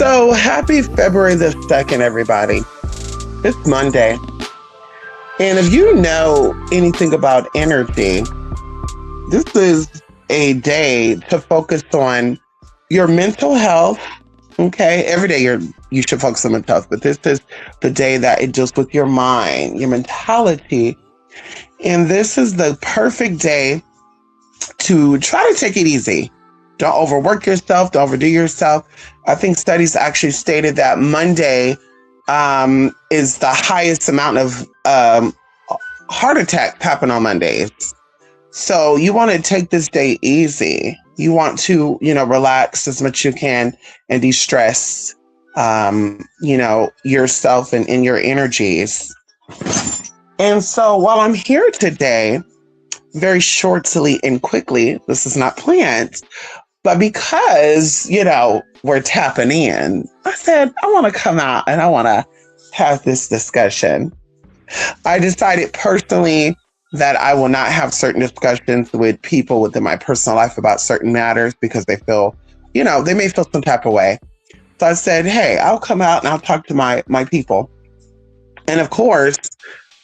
So happy February the 2nd, everybody. It's Monday. And if you know anything about energy, this is a day to focus on your mental health. Okay. Every day you should focus on mental health, but this is the day that it deals with your mind, your mentality. And this is the perfect day to try to take it easy. Don't overwork yourself. Don't overdo yourself. I think studies actually stated that Monday is the highest amount of heart attacks happen on Mondays. So you want to take this day easy. You want to, relax as much as you can and de-stress, yourself and in your energies. And so while I'm here today, very shortly and quickly, this is not planned, but because, we're tapping in, I said, I want to come out and I want to have this discussion. I decided personally that I will not have certain discussions with people within my personal life about certain matters because they feel, they may feel some type of way. So I said, hey, I'll come out and I'll talk to my people. And of course,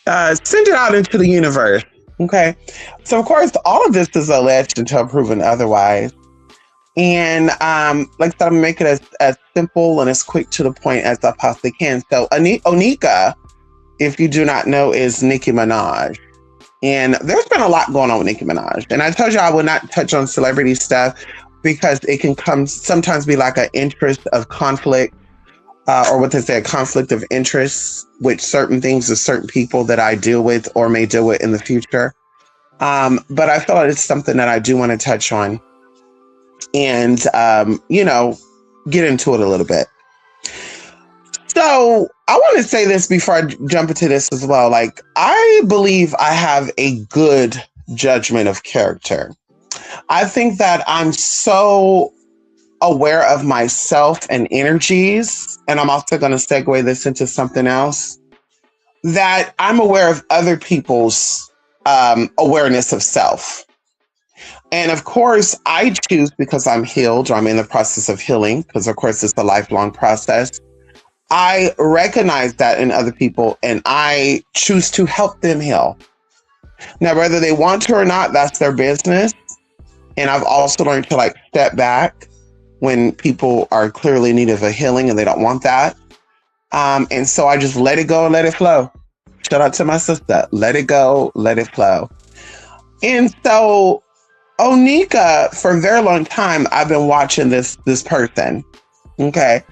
send it out into the universe. Okay. So of course, all of this is alleged until proven otherwise. And like I said, I'm gonna make it as simple and as quick to the point as I possibly can. So Onika, if you do not know, is Nicki Minaj. And there's been a lot going on with Nicki Minaj. And I told you I would not touch on celebrity stuff because it can sometimes be like an interest of conflict, or what they say, a conflict of interest with certain things or certain people that I deal with or may deal with in the future. But I feel like it's something that I do want to touch on and, get into it a little bit. So I want to say this before I jump into this as well. Like, I believe I have a good judgment of character. I think that I'm so aware of myself and energies, and I'm also going to segue this into something else, that I'm aware of other people's awareness of self. And of course, I choose, because I'm healed or I'm in the process of healing, because of course it's a lifelong process. I recognize that in other people and I choose to help them heal. Now, whether they want to or not, that's their business. And I've also learned to step back when people are clearly in need of a healing and they don't want that. And so I just let it go and let it flow. Shout out to my sister. Let it go, let it flow. And so Onika, for a very long time, I've been watching this person. Okay.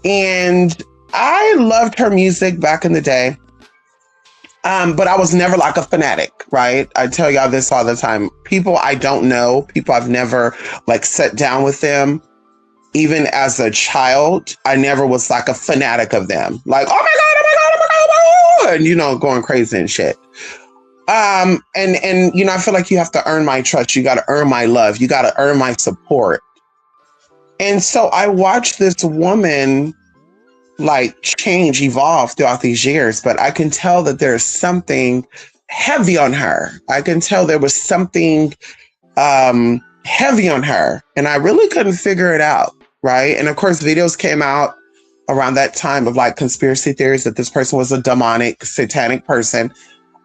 And I loved her music back in the day. But I was never like a fanatic, right? I tell y'all this all the time. People I don't know, people I've never sat down with them. Even as a child, I never was like a fanatic of them. Like, oh my God, oh my God, oh my God, oh my God, and going crazy and shit. And I feel like you have to earn my trust. You got to earn my love. You got to earn my support. And so I watched this woman change, evolve throughout these years, but I can tell that there's something heavy on her. I can tell there was something heavy on her, and I really couldn't figure it out, right? And of course, videos came out around that time of conspiracy theories that this person was a demonic, satanic person.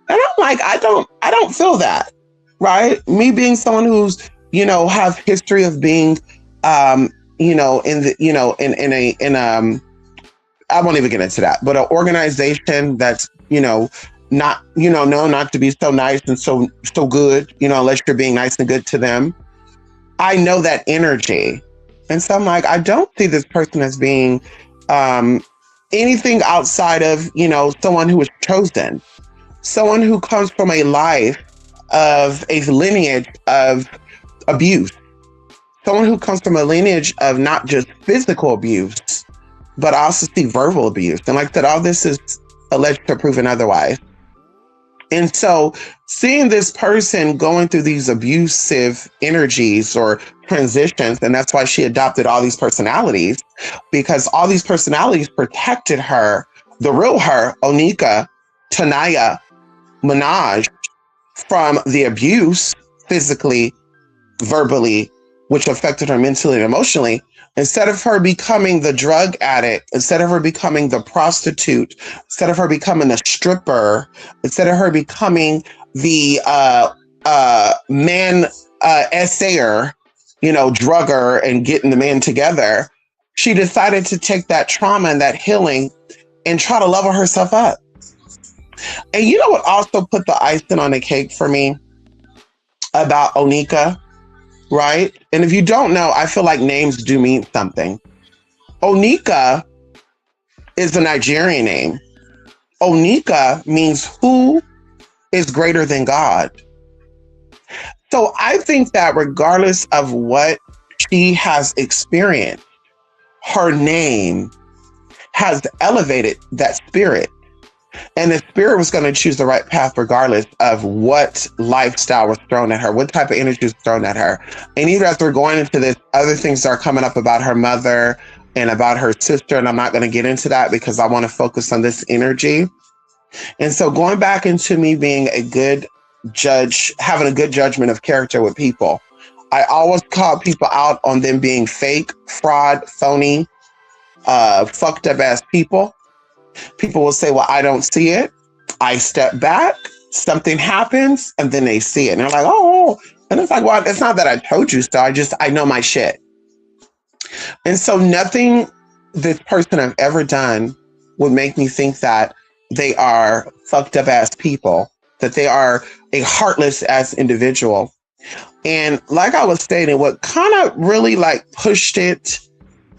And I'm like, I don't feel that, right? Me being someone who's, have history of being, I won't even get into that, but an organization that's, not, known not to be so nice and so good, unless you're being nice and good to them. I know that energy. And so I'm like, I don't see this person as being anything outside of, someone who was chosen. Someone who comes from a life of a lineage of abuse. Someone who comes from a lineage of not just physical abuse, but I also see verbal abuse. And like that, all this is alleged or proven otherwise. And so seeing this person going through these abusive energies or transitions, and that's why she adopted all these personalities, because all these personalities protected her, the real her, Onika, Tanaya, Minaj, from the abuse physically, verbally, which affected her mentally and emotionally. Instead of her becoming the drug addict, instead of her becoming the prostitute, instead of her becoming the stripper, instead of her becoming the man essayer, drugger and getting the men together, she decided to take that trauma and that healing and try to level herself up. And you know what also put the icing on the cake for me about Onika, right? And if you don't know, I feel like names do mean something. Onika is a Nigerian name. Onika means who is greater than God. So I think that regardless of what she has experienced, her name has elevated that spirit. And the spirit was going to choose the right path regardless of what lifestyle was thrown at her, what type of energy was thrown at her. And even as we're going into this, other things are coming up about her mother and about her sister. And I'm not going to get into that because I want to focus on this energy. And so going back into me being a good judge, having a good judgment of character with people, I always call people out on them being fake, fraud, phony, fucked up ass people. People will say, well, I don't see it. I step back, something happens, and then they see it. And they're like, oh, and it's like, well, it's not that I told you so. I know my shit. And so nothing this person I've ever done would make me think that they are fucked up ass people, that they are a heartless ass individual. And like I was stating, what kind of really like pushed it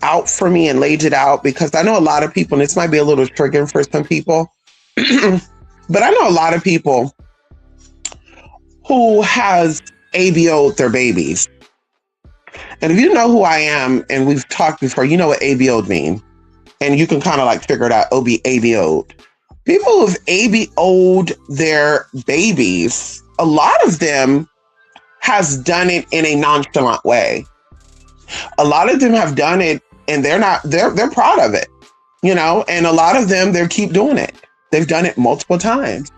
out for me and laid it out, because I know a lot of people, and this might be a little triggering for some people, but I know a lot of people who has ABO'd their babies. And if you know who I am, and we've talked before, you know what ABO'd mean. And you can kind of like figure it out, ABO'd. People who've ABO'd their babies, a lot of them has done it in a nonchalant way. A lot of them have done it and they're proud of it, and a lot of them, they keep doing it. They've done it multiple times.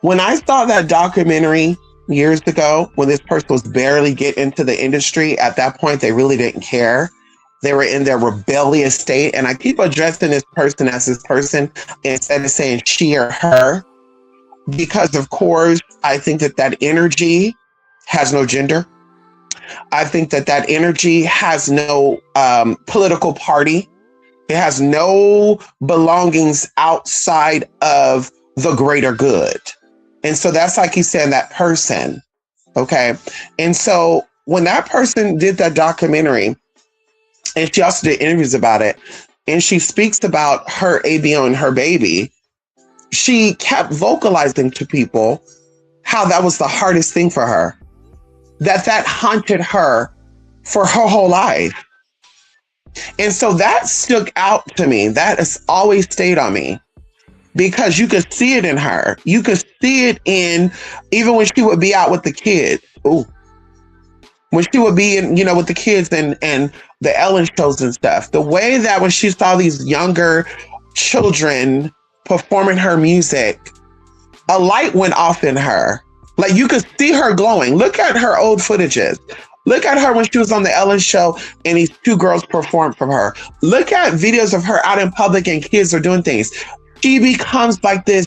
When I saw that documentary years ago, when this person was barely getting into the industry, at that point, they really didn't care. They were in their rebellious state. And I keep addressing this person as this person instead of saying she or her, because of course, I think that energy has no gender. I think that energy has no political party. It has no belongings outside of the greater good. And so that's like he's saying, that person. Okay. And so when that person did that documentary, and she also did interviews about it, and she speaks about her ABO and her baby, she kept vocalizing to people how that was the hardest thing for her. That haunted her for her whole life. And so that stuck out to me. That has always stayed on me, because you could see it in her. You could see it in, even when she would be out with the kids. Ooh. When she would be in, with the kids and the Ellen shows and stuff. The way that when she saw these younger children performing her music, a light went off in her. Like you could see her glowing. Look at her old footages. Look at her when she was on the Ellen show and these two girls performed from her. Look at videos of her out in public and kids are doing things. She becomes like this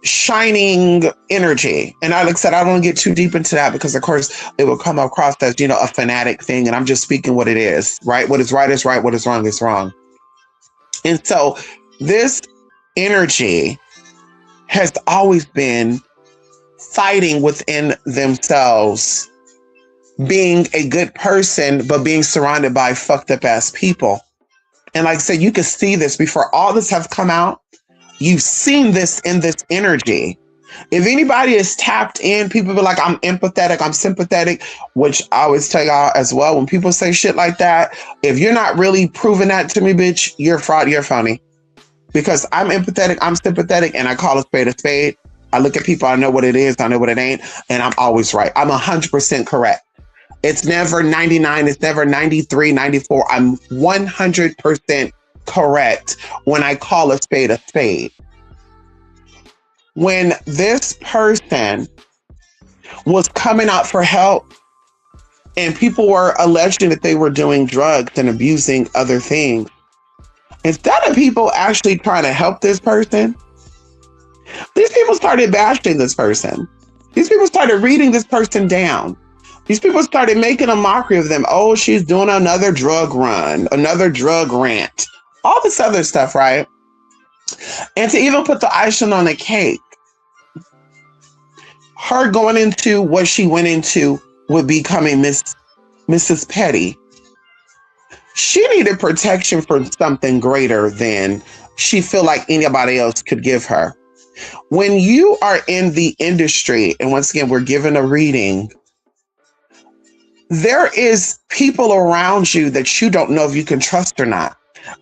shining energy. And like I said, I don't want to get too deep into that because of course it will come across as, a fanatic thing. And I'm just speaking what it is, right? What is right is right. What is wrong is wrong. And so this energy has always been fighting within themselves, being a good person, but being surrounded by fucked up ass people. And like I said, you can see this before all this have come out. You've seen this in this energy. If anybody is tapped in, people be like, I'm empathetic, I'm sympathetic, which I always tell y'all as well. When people say shit like that, if you're not really proving that to me, bitch, you're fraud, you're phony. Because I'm empathetic, I'm sympathetic, and I call a spade a spade. I look at people, I know what it is, I know what it ain't, and I'm always right. I'm 100% correct. It's never 99, it's never 93, 94. I'm 100% correct when I call a spade a spade. When this person was coming out for help, and people were alleging that they were doing drugs and abusing other things, instead of people actually trying to help this person, these people started bashing this person. These people started reading this person down. These people started making a mockery of them. Oh, she's doing another drug run, another drug rant, all this other stuff, right? And to even put the icing on the cake, her going into what she went into with becoming Mrs. Petty, she needed protection from something greater than she feel like anybody else could give her. When you are in the industry, and once again, we're given a reading, there is people around you that you don't know if you can trust or not,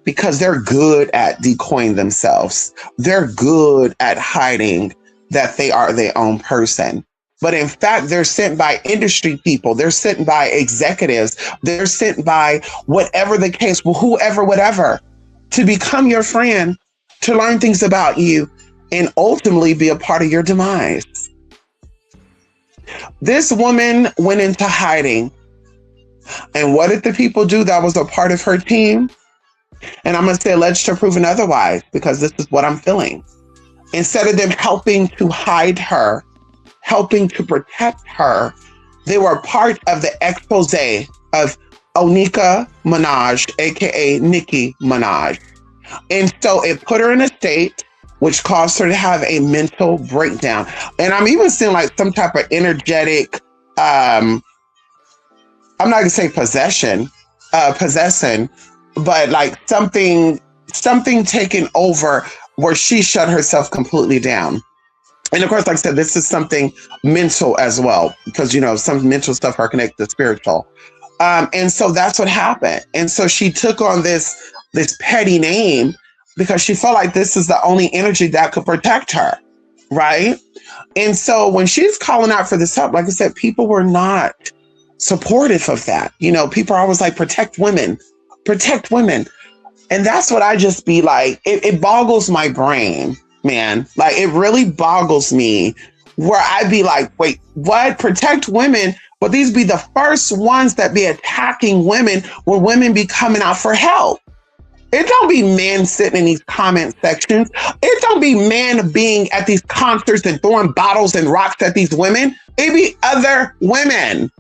because they're good at decoying themselves. They're good at hiding that they are their own person. But in fact, they're sent by industry people. They're sent by executives. They're sent by whatever the case, whoever, whatever, to become your friend, to learn things about you, and ultimately be a part of your demise. This woman went into hiding. And what did the people do that was a part of her team? And I'm going to say alleged to proven otherwise, because this is what I'm feeling. Instead of them helping to hide her, helping to protect her, they were part of the expose of Onika Minaj, aka Nicki Minaj. And so it put her in a state which caused her to have a mental breakdown. And I'm even seeing like some type of energetic, I'm not gonna say possession, but like something taken over where she shut herself completely down. And of course, like I said, this is something mental as well, because, you know, some mental stuff are connected to spiritual. And so that's what happened. And so she took on this petty name because she felt like this is the only energy that could protect her, right? And so when she's calling out for this help, like I said, people were not supportive of that. You know, people are always like, protect women, protect women. And that's what I just be like, it boggles my brain, man. Like, it really boggles me, where I'd be like, wait, what? Protect women? But these be the first ones that be attacking women when women be coming out for help. It don't be men sitting in these comment sections. It don't be men being at these concerts and throwing bottles and rocks at these women. It be other women.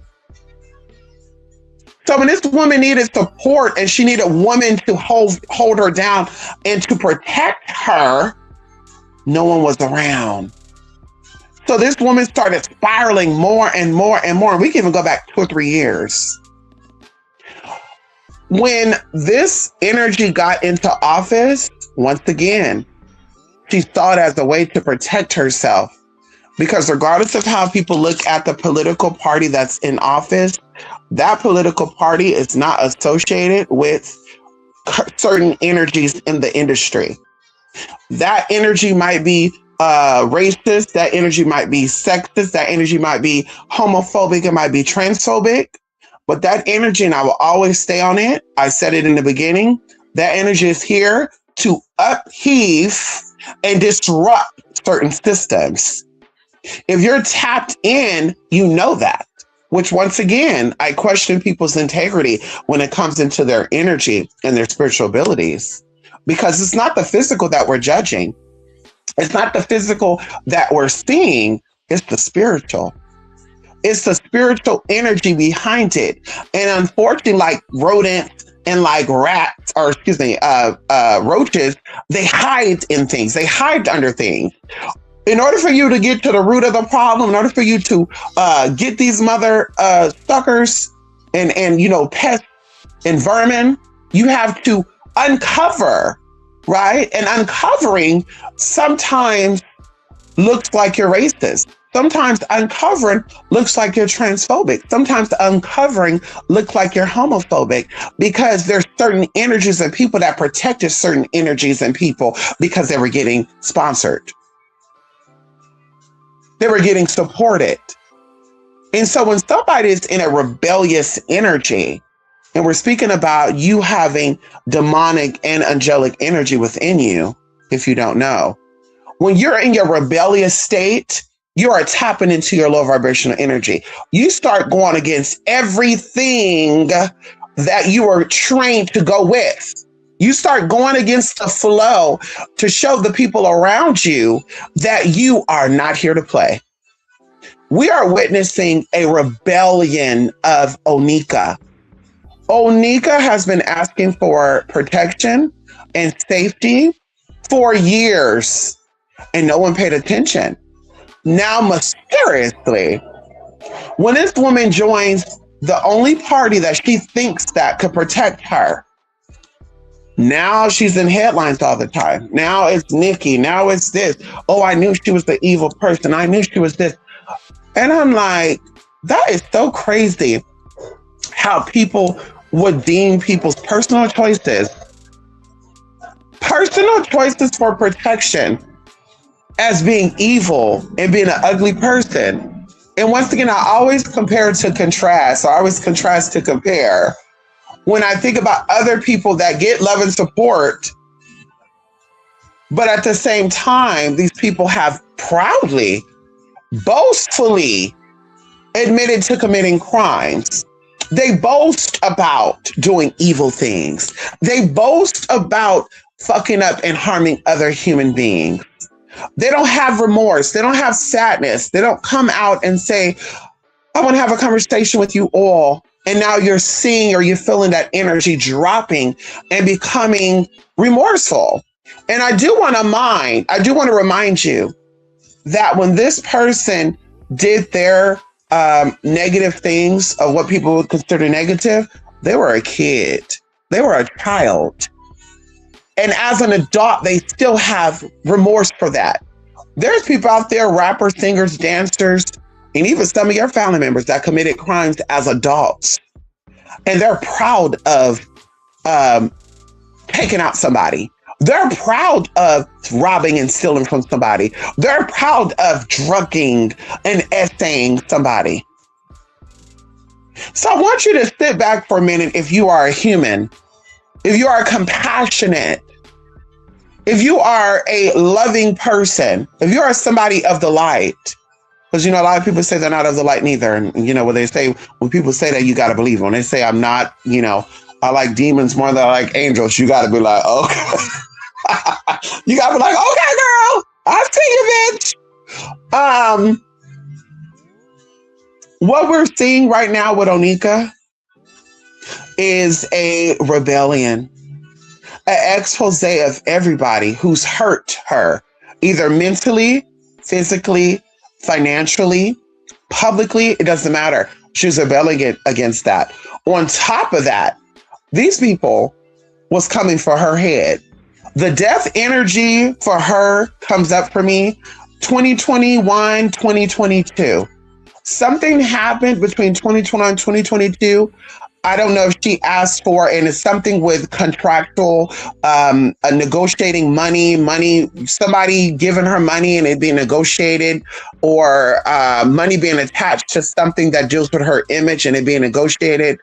So when this woman needed support and she needed a woman to hold her down and to protect her, no one was around. So this woman started spiraling more and more and more. And we can even go back 2 or 3 years. When this energy got into office, once again, she saw it as a way to protect herself. Because regardless of how people look at the political party that's in office, that political party is not associated with certain energies in the industry. That energy might be racist, that energy might be sexist, that energy might be homophobic, it might be transphobic. But that energy, and I will always stay on it, I said it in the beginning, that energy is here to upheave and disrupt certain systems. If you're tapped in, you know that, which once again, I question people's integrity when it comes into their energy and their spiritual abilities, because it's not the physical that we're judging. It's not the physical that we're seeing. It's the spiritual. It's the spiritual energy behind it. And unfortunately, like rodents and like rats, or excuse me, roaches, they hide in things. They hide under things. In order for you to get to the root of the problem, in order for you to get these mother suckers and you know, pests and vermin, you have to uncover, right? And uncovering sometimes looks like you're racist. Sometimes uncovering looks like you're transphobic. Sometimes uncovering looks like you're homophobic, because there's certain energies and people that protected certain energies and people because they were getting sponsored. They were getting supported. And so when somebody is in a rebellious energy, and we're speaking about you having demonic and angelic energy within you, if you don't know, when you're in your rebellious state, you are tapping into your low vibrational energy. You start going against everything that you are trained to go with. You start going against the flow to show the people around you that you are not here to play. We are witnessing a rebellion of Onika. Onika has been asking for protection and safety for years, and no one paid attention. Now, mysteriously, when this woman joins the only party that she thinks that could protect her, now she's in headlines all the time. Now it's Nikki. Now it's this. Oh, I knew she was the evil person. I knew she was this. And I'm like, that is so crazy how people would deem people's personal choices for protection as being evil and being an ugly person. And once again, I always compare to contrast. I always contrast to compare. When I think about other people that get love and support, but at the same time, these people have proudly, boastfully admitted to committing crimes. They boast about doing evil things. They boast about fucking up and harming other human beings. They don't have remorse. They don't have sadness. They don't come out and say, I want to have a conversation with you all. And now you're seeing or you're feeling that energy dropping and becoming remorseful. And I do want to remind you that when this person did their negative things of what people would consider negative, they were a kid. They were a child. And as an adult, they still have remorse for that. There's people out there, rappers, singers, dancers, and even some of your family members that committed crimes as adults. And they're proud of taking out somebody. They're proud of robbing and stealing from somebody. They're proud of drugging and essaying somebody. So I want you to sit back for a minute if you are a human, if you are compassionate, if you are a loving person, if you are somebody of the light. Because, a lot of people say they're not of the light neither. And, when they say, when people say that, you got to believe them. When they say I'm not, I like demons more than I like angels, you got to be like, okay. You got to be like, okay, girl, I see you, bitch. What we're seeing right now with Onika is a rebellion, an expose of everybody who's hurt her, either mentally, physically, financially, publicly, it doesn't matter. She's rebelling against that. On top of that, these people was coming for her head. The death energy for her comes up for me 2021, 2022. Something happened between 2021 and 2022. I don't know if she asked for, and it's something with contractual, negotiating money, somebody giving her money and it being negotiated, or money being attached to something that deals with her image and it being negotiated.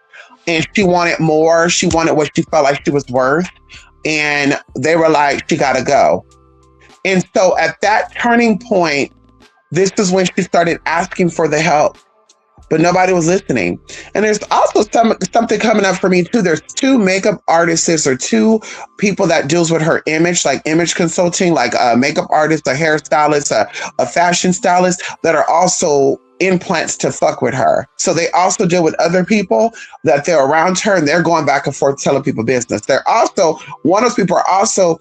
And she wanted more. She wanted what she felt like she was worth. And they were like, she got to go. And so at that turning point, this is when she started asking for the help. But nobody was listening. And there's also something coming up for me too. There's two makeup artists or two people that deals with her image, like image consulting, like a makeup artist, a hairstylist, a fashion stylist, that are also implants to fuck with her. So they also deal with other people that they're around her, and they're going back and forth telling people business. They're also, one of those people are also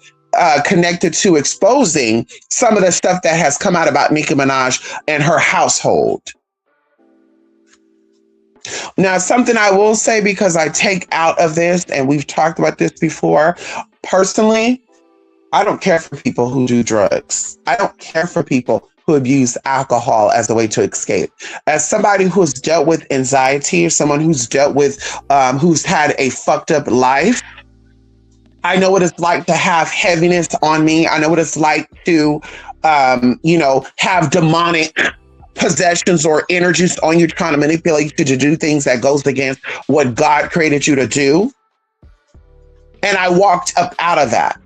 connected to exposing some of the stuff that has come out about Nicki Minaj and her household. Now, something I will say, because I take out of this, and we've talked about this before, personally, I don't care for people who do drugs. I don't care for people who abuse alcohol as a way to escape. As somebody who's dealt with anxiety, or someone who's dealt with, who's had a fucked up life, I know what it's like to have heaviness on me. I know what it's like to, have demonic possessions or energies on you trying to manipulate you to do things that goes against what God created you to do. And I walked up out of that.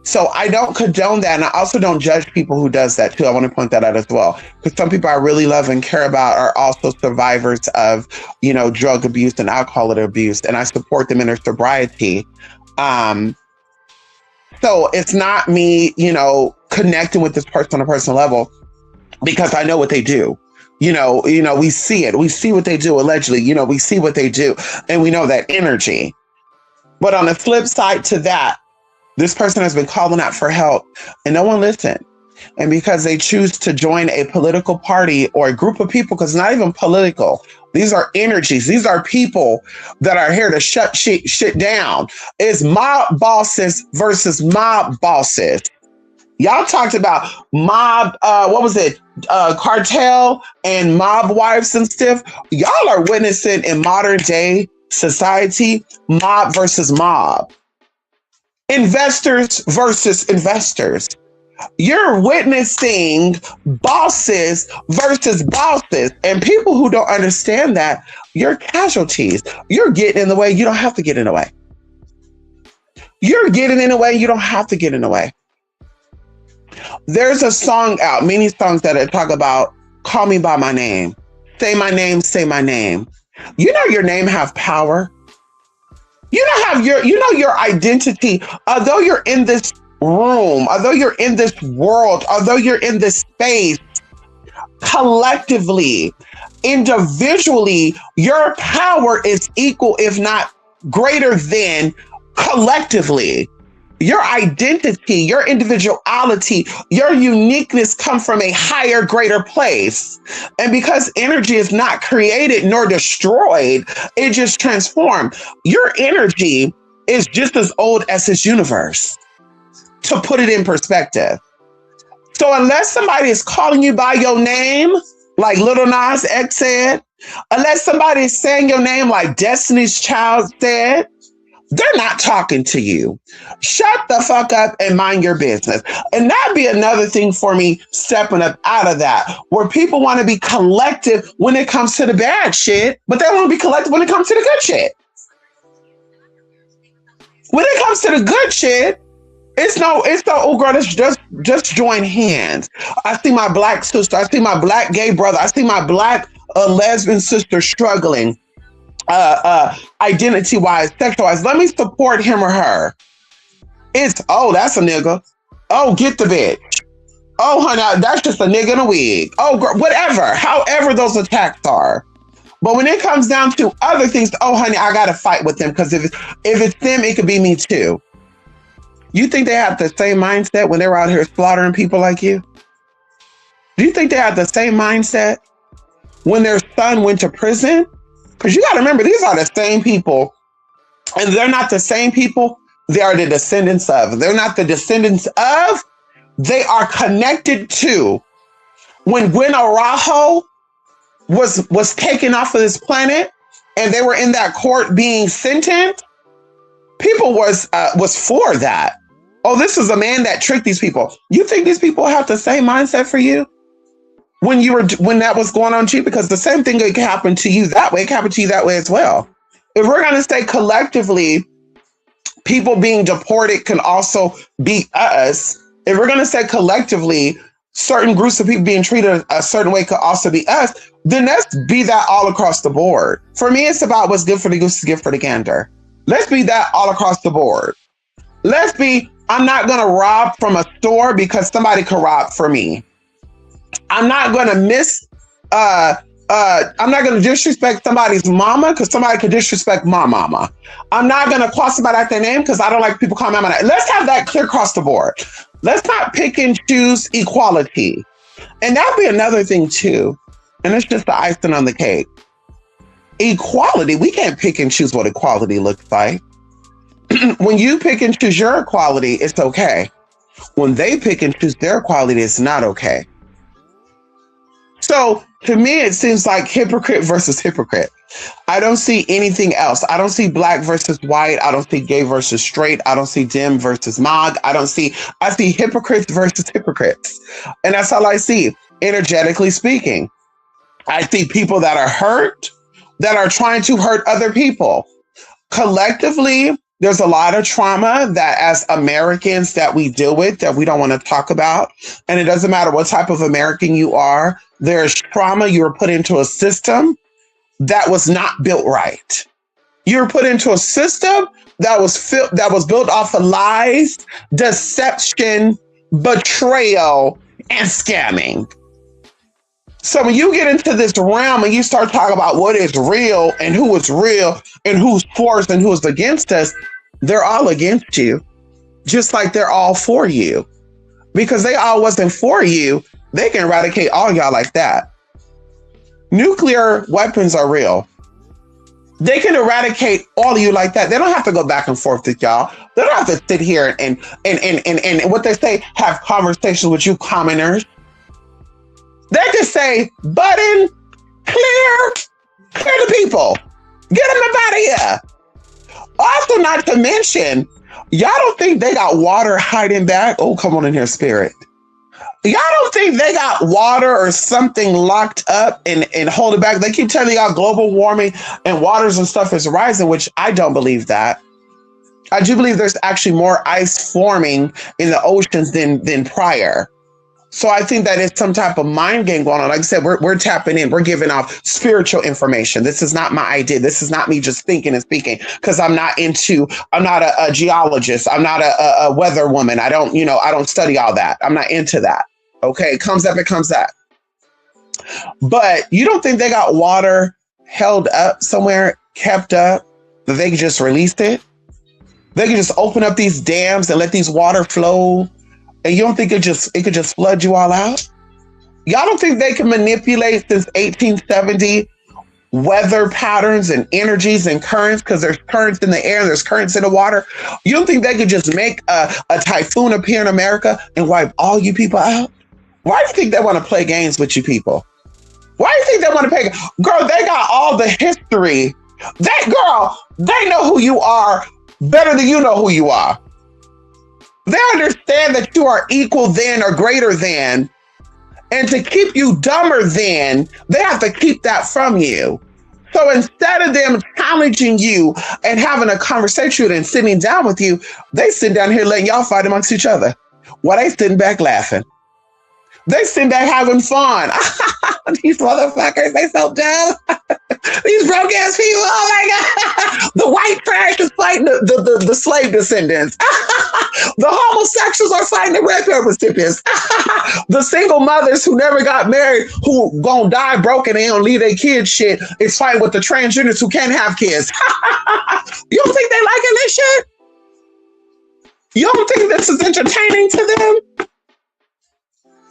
So I don't condone that. And I also don't judge people who does that too. I want to point that out as well. Because some people I really love and care about are also survivors of, drug abuse and alcohol abuse. And I support them in their sobriety. So it's not me, connecting with this person on a personal level because I know what they do. We see it. We see what they do allegedly. We see what they do and we know that energy. But on the flip side to that, this person has been calling out for help and no one listened. And because they choose to join a political party or a group of people, because it's not even political, these are energies. These are people that are here to shut shit down. It's mob bosses versus mob bosses. Y'all talked about mob, cartel and mob wives and stuff. Y'all are witnessing in modern day society, mob versus mob. Investors versus investors. You're witnessing bosses versus bosses. And people who don't understand that, you're casualties. You're getting in the way. You don't have to get in the way. You're getting in the way. You don't have to get in the way. There's a song out, many songs that talk about call me by my name. Say my name, say my name. Your name have power. Your identity, although you're in this room, although you're in this world, although you're in this space, collectively, individually, your power is equal, if not greater than collectively. Your identity, your individuality, your uniqueness come from a higher, greater place. And because energy is not created nor destroyed, it just transformed. Your energy is just as old as this universe, to put it in perspective. So unless somebody is calling you by your name, like Lil Nas X said, unless somebody is saying your name like Destiny's Child said, they're not talking to you. Shut the fuck up and mind your business. And that'd be another thing for me stepping up out of that, where people want to be collective when it comes to the bad shit, but they want to be collective when it comes to the good shit. When it comes to the good shit, it's no, oh girl, just join hands. I see my black sister. I see my black gay brother. I see my black lesbian sister struggling. Identity-wise, sexual-wise, let me support him or her. It's, oh, that's a nigga. Oh, get the bitch. Oh, honey, that's just a nigga in a wig. Oh, girl, whatever. However those attacks are. But when it comes down to other things, oh, honey, I got to fight with them because if it's them, it could be me too. You think they have the same mindset when they're out here slaughtering people like you? Do you think they have the same mindset when their son went to prison? Because you got to remember, these are the same people, and they're not the same people. They are the descendants of. They're not the descendants of. They are connected to. When Gwen Arajo was taken off of this planet, and they were in that court being sentenced, people was for that. Oh, this is a man that tricked these people. You think these people have the same mindset for you? When that was going on, G, because the same thing could happen to you that way, it can happen to you that way as well. If we're going to say collectively, people being deported can also be us. If we're going to say collectively, certain groups of people being treated a certain way could also be us, then let's be that all across the board. For me, it's about what's good for the goose is good for the gander. Let's be that all across the board. Let's be, I'm not going to rob from a store because somebody could rob for me. I'm not going to I'm not going to disrespect somebody's mama because somebody could disrespect my mama. I'm not going to call somebody out their name because I don't like people calling me out my name. Let's have that clear across the board. Let's not pick and choose equality. And that'd be another thing too. And it's just the icing on the cake. Equality, we can't pick and choose what equality looks like. When you pick and choose your equality, it's okay. When they pick and choose their equality, it's not okay. So to me, it seems like hypocrite versus hypocrite. I don't see anything else. I don't see black versus white. I don't see gay versus straight. I don't see dim versus mod. I see hypocrites versus hypocrites. And that's all I see, energetically speaking. I see people that are hurt, that are trying to hurt other people. Collectively, There's a lot of trauma that as Americans that we deal with that we don't want to talk about. And it doesn't matter what type of American you are. There's trauma. You were put into a system that was not built right. You were put into a system that was built off of lies, deception, betrayal, and scamming. So when you get into this realm and you start talking about what is real and who is real and who's for us and who's against us, they're all against you, just like they're all for you. Because they all wasn't for you, they can eradicate all y'all like that. Nuclear weapons are real. They can eradicate all of you like that. They don't have to go back and forth with y'all. They don't have to sit here and what they say, have conversations with you commoners. They just say, button, clear the people. Get them up out of here. Also, not to mention, y'all don't think they got water hiding back? Oh, come on in here, spirit. Y'all don't think they got water or something locked up and hold it back? They keep telling y'all global warming and waters and stuff is rising, which I don't believe that. I do believe there's actually more ice forming in the oceans than prior. So I think that it's some type of mind game going on. Like I said, we're tapping in. We're giving off spiritual information. This is not my idea. This is not me just thinking and speaking because I'm not a geologist. I'm not a weather woman. I don't study all that. I'm not into that. Okay, it comes up, it comes up. But you don't think they got water held up somewhere, kept up, that they can just release it? They can just open up these dams and let these water flow. And you don't think it could just flood you all out? Y'all don't think they can manipulate since 1870 weather patterns and energies and currents because there's currents in the air and there's currents in the water? You don't think they could just make a typhoon appear in America and wipe all you people out? Why do you think they want to play games with you people? Why do you think they want to play? Girl, they got all the history. They know who you are better than you know who you are. They understand that you are equal than or greater than, and to keep you dumber than, they have to keep that from you. So instead of them challenging you and having a conversation and sitting down with you, they sit down here letting y'all fight amongst each other while they sitting back laughing. They sitting back having fun. These motherfuckers, they so dumb. These broke ass people, oh my God. The white trash is fighting the slave descendants. The homosexuals are fighting the red pill recipients. The single mothers who never got married, who gonna die broken and don't leave their kids shit, is fighting with the transgenders who can't have kids. You don't think they liking this shit? You don't think this is entertaining to them?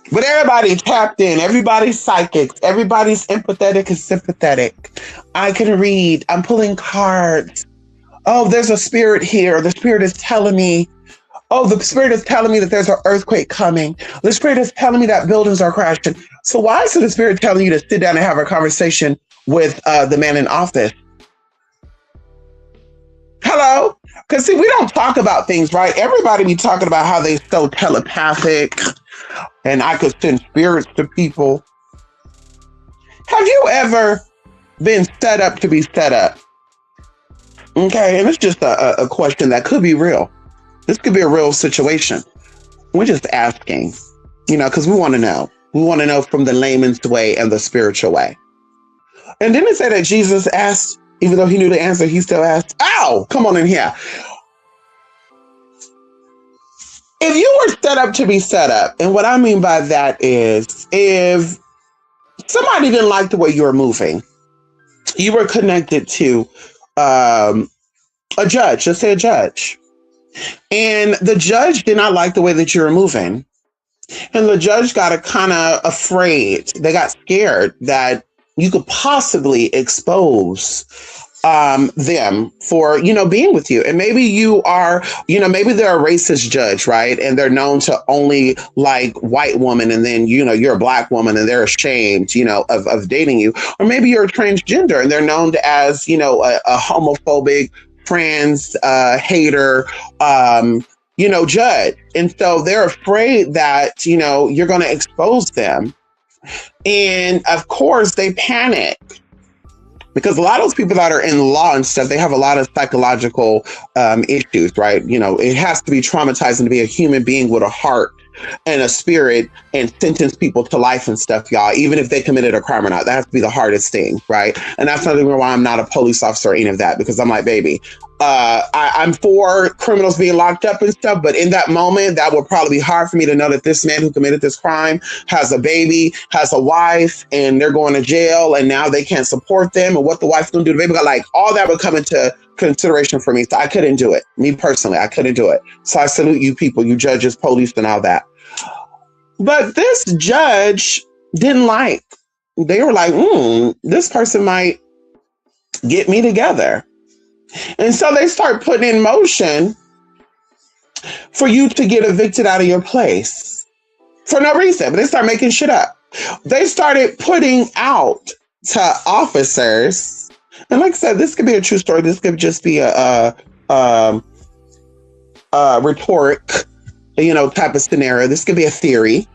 But everybody's tapped in. Everybody's psychic. Everybody's empathetic and sympathetic. I can read. I'm pulling cards. Oh, there's a spirit here. The spirit is telling me. Oh, the spirit is telling me that there's an earthquake coming. The spirit is telling me that buildings are crashing. So why is the spirit telling you to sit down and have a conversation with the man in office? Hello? Because see, we don't talk about things, right? Everybody be talking about how they so telepathic and I could send spirits to people. Have you ever been set up to be set up? Okay, and it's just a question that could be real. This could be a real situation. We're just asking, because we want to know. We want to know from the layman's way and the spiritual way. And didn't it say that Jesus asked, even though he knew the answer, he still asked, ow, come on in here. If you were set up to be set up, and what I mean by that is if somebody didn't like the way you were moving, you were connected to a judge, let's say a judge, and the judge did not like the way that you were moving, and the judge got kind of afraid. They got scared that you could possibly expose them for, being with you. And maybe you are, maybe they're a racist judge, right? And they're known to only like white women. And then, you're a black woman and they're ashamed, of dating you. Or maybe you're a transgender and they're known as, a homophobic, trans hater, judge. And so they're afraid that, you're going to expose them. And of course they panic. Because a lot of those people that are in law and stuff, they have a lot of psychological issues, right? You know, it has to be traumatizing to be a human being with a heart and a spirit and sentence people to life and stuff, y'all, even if they committed a crime or not. That has to be the hardest thing, right? And that's another reason why I'm not a police officer or any of that, because I'm like, baby, I'm for criminals being locked up and stuff, but in that moment, that would probably be hard for me to know that this man who committed this crime has a baby, has a wife, and they're going to jail, and now they can't support them, and what the wife's going to do to the baby. Like, all that would come into consideration for me. So I couldn't do it. Me personally, I couldn't do it. So I salute you people, you judges, police, and all that. But this judge didn't like. They were like, this person might get me together. And so they start putting in motion for you to get evicted out of your place for no reason. But they start making shit up. They started putting out to officers. And like I said, this could be a true story. This could just be a rhetoric, type of scenario. This could be a theory.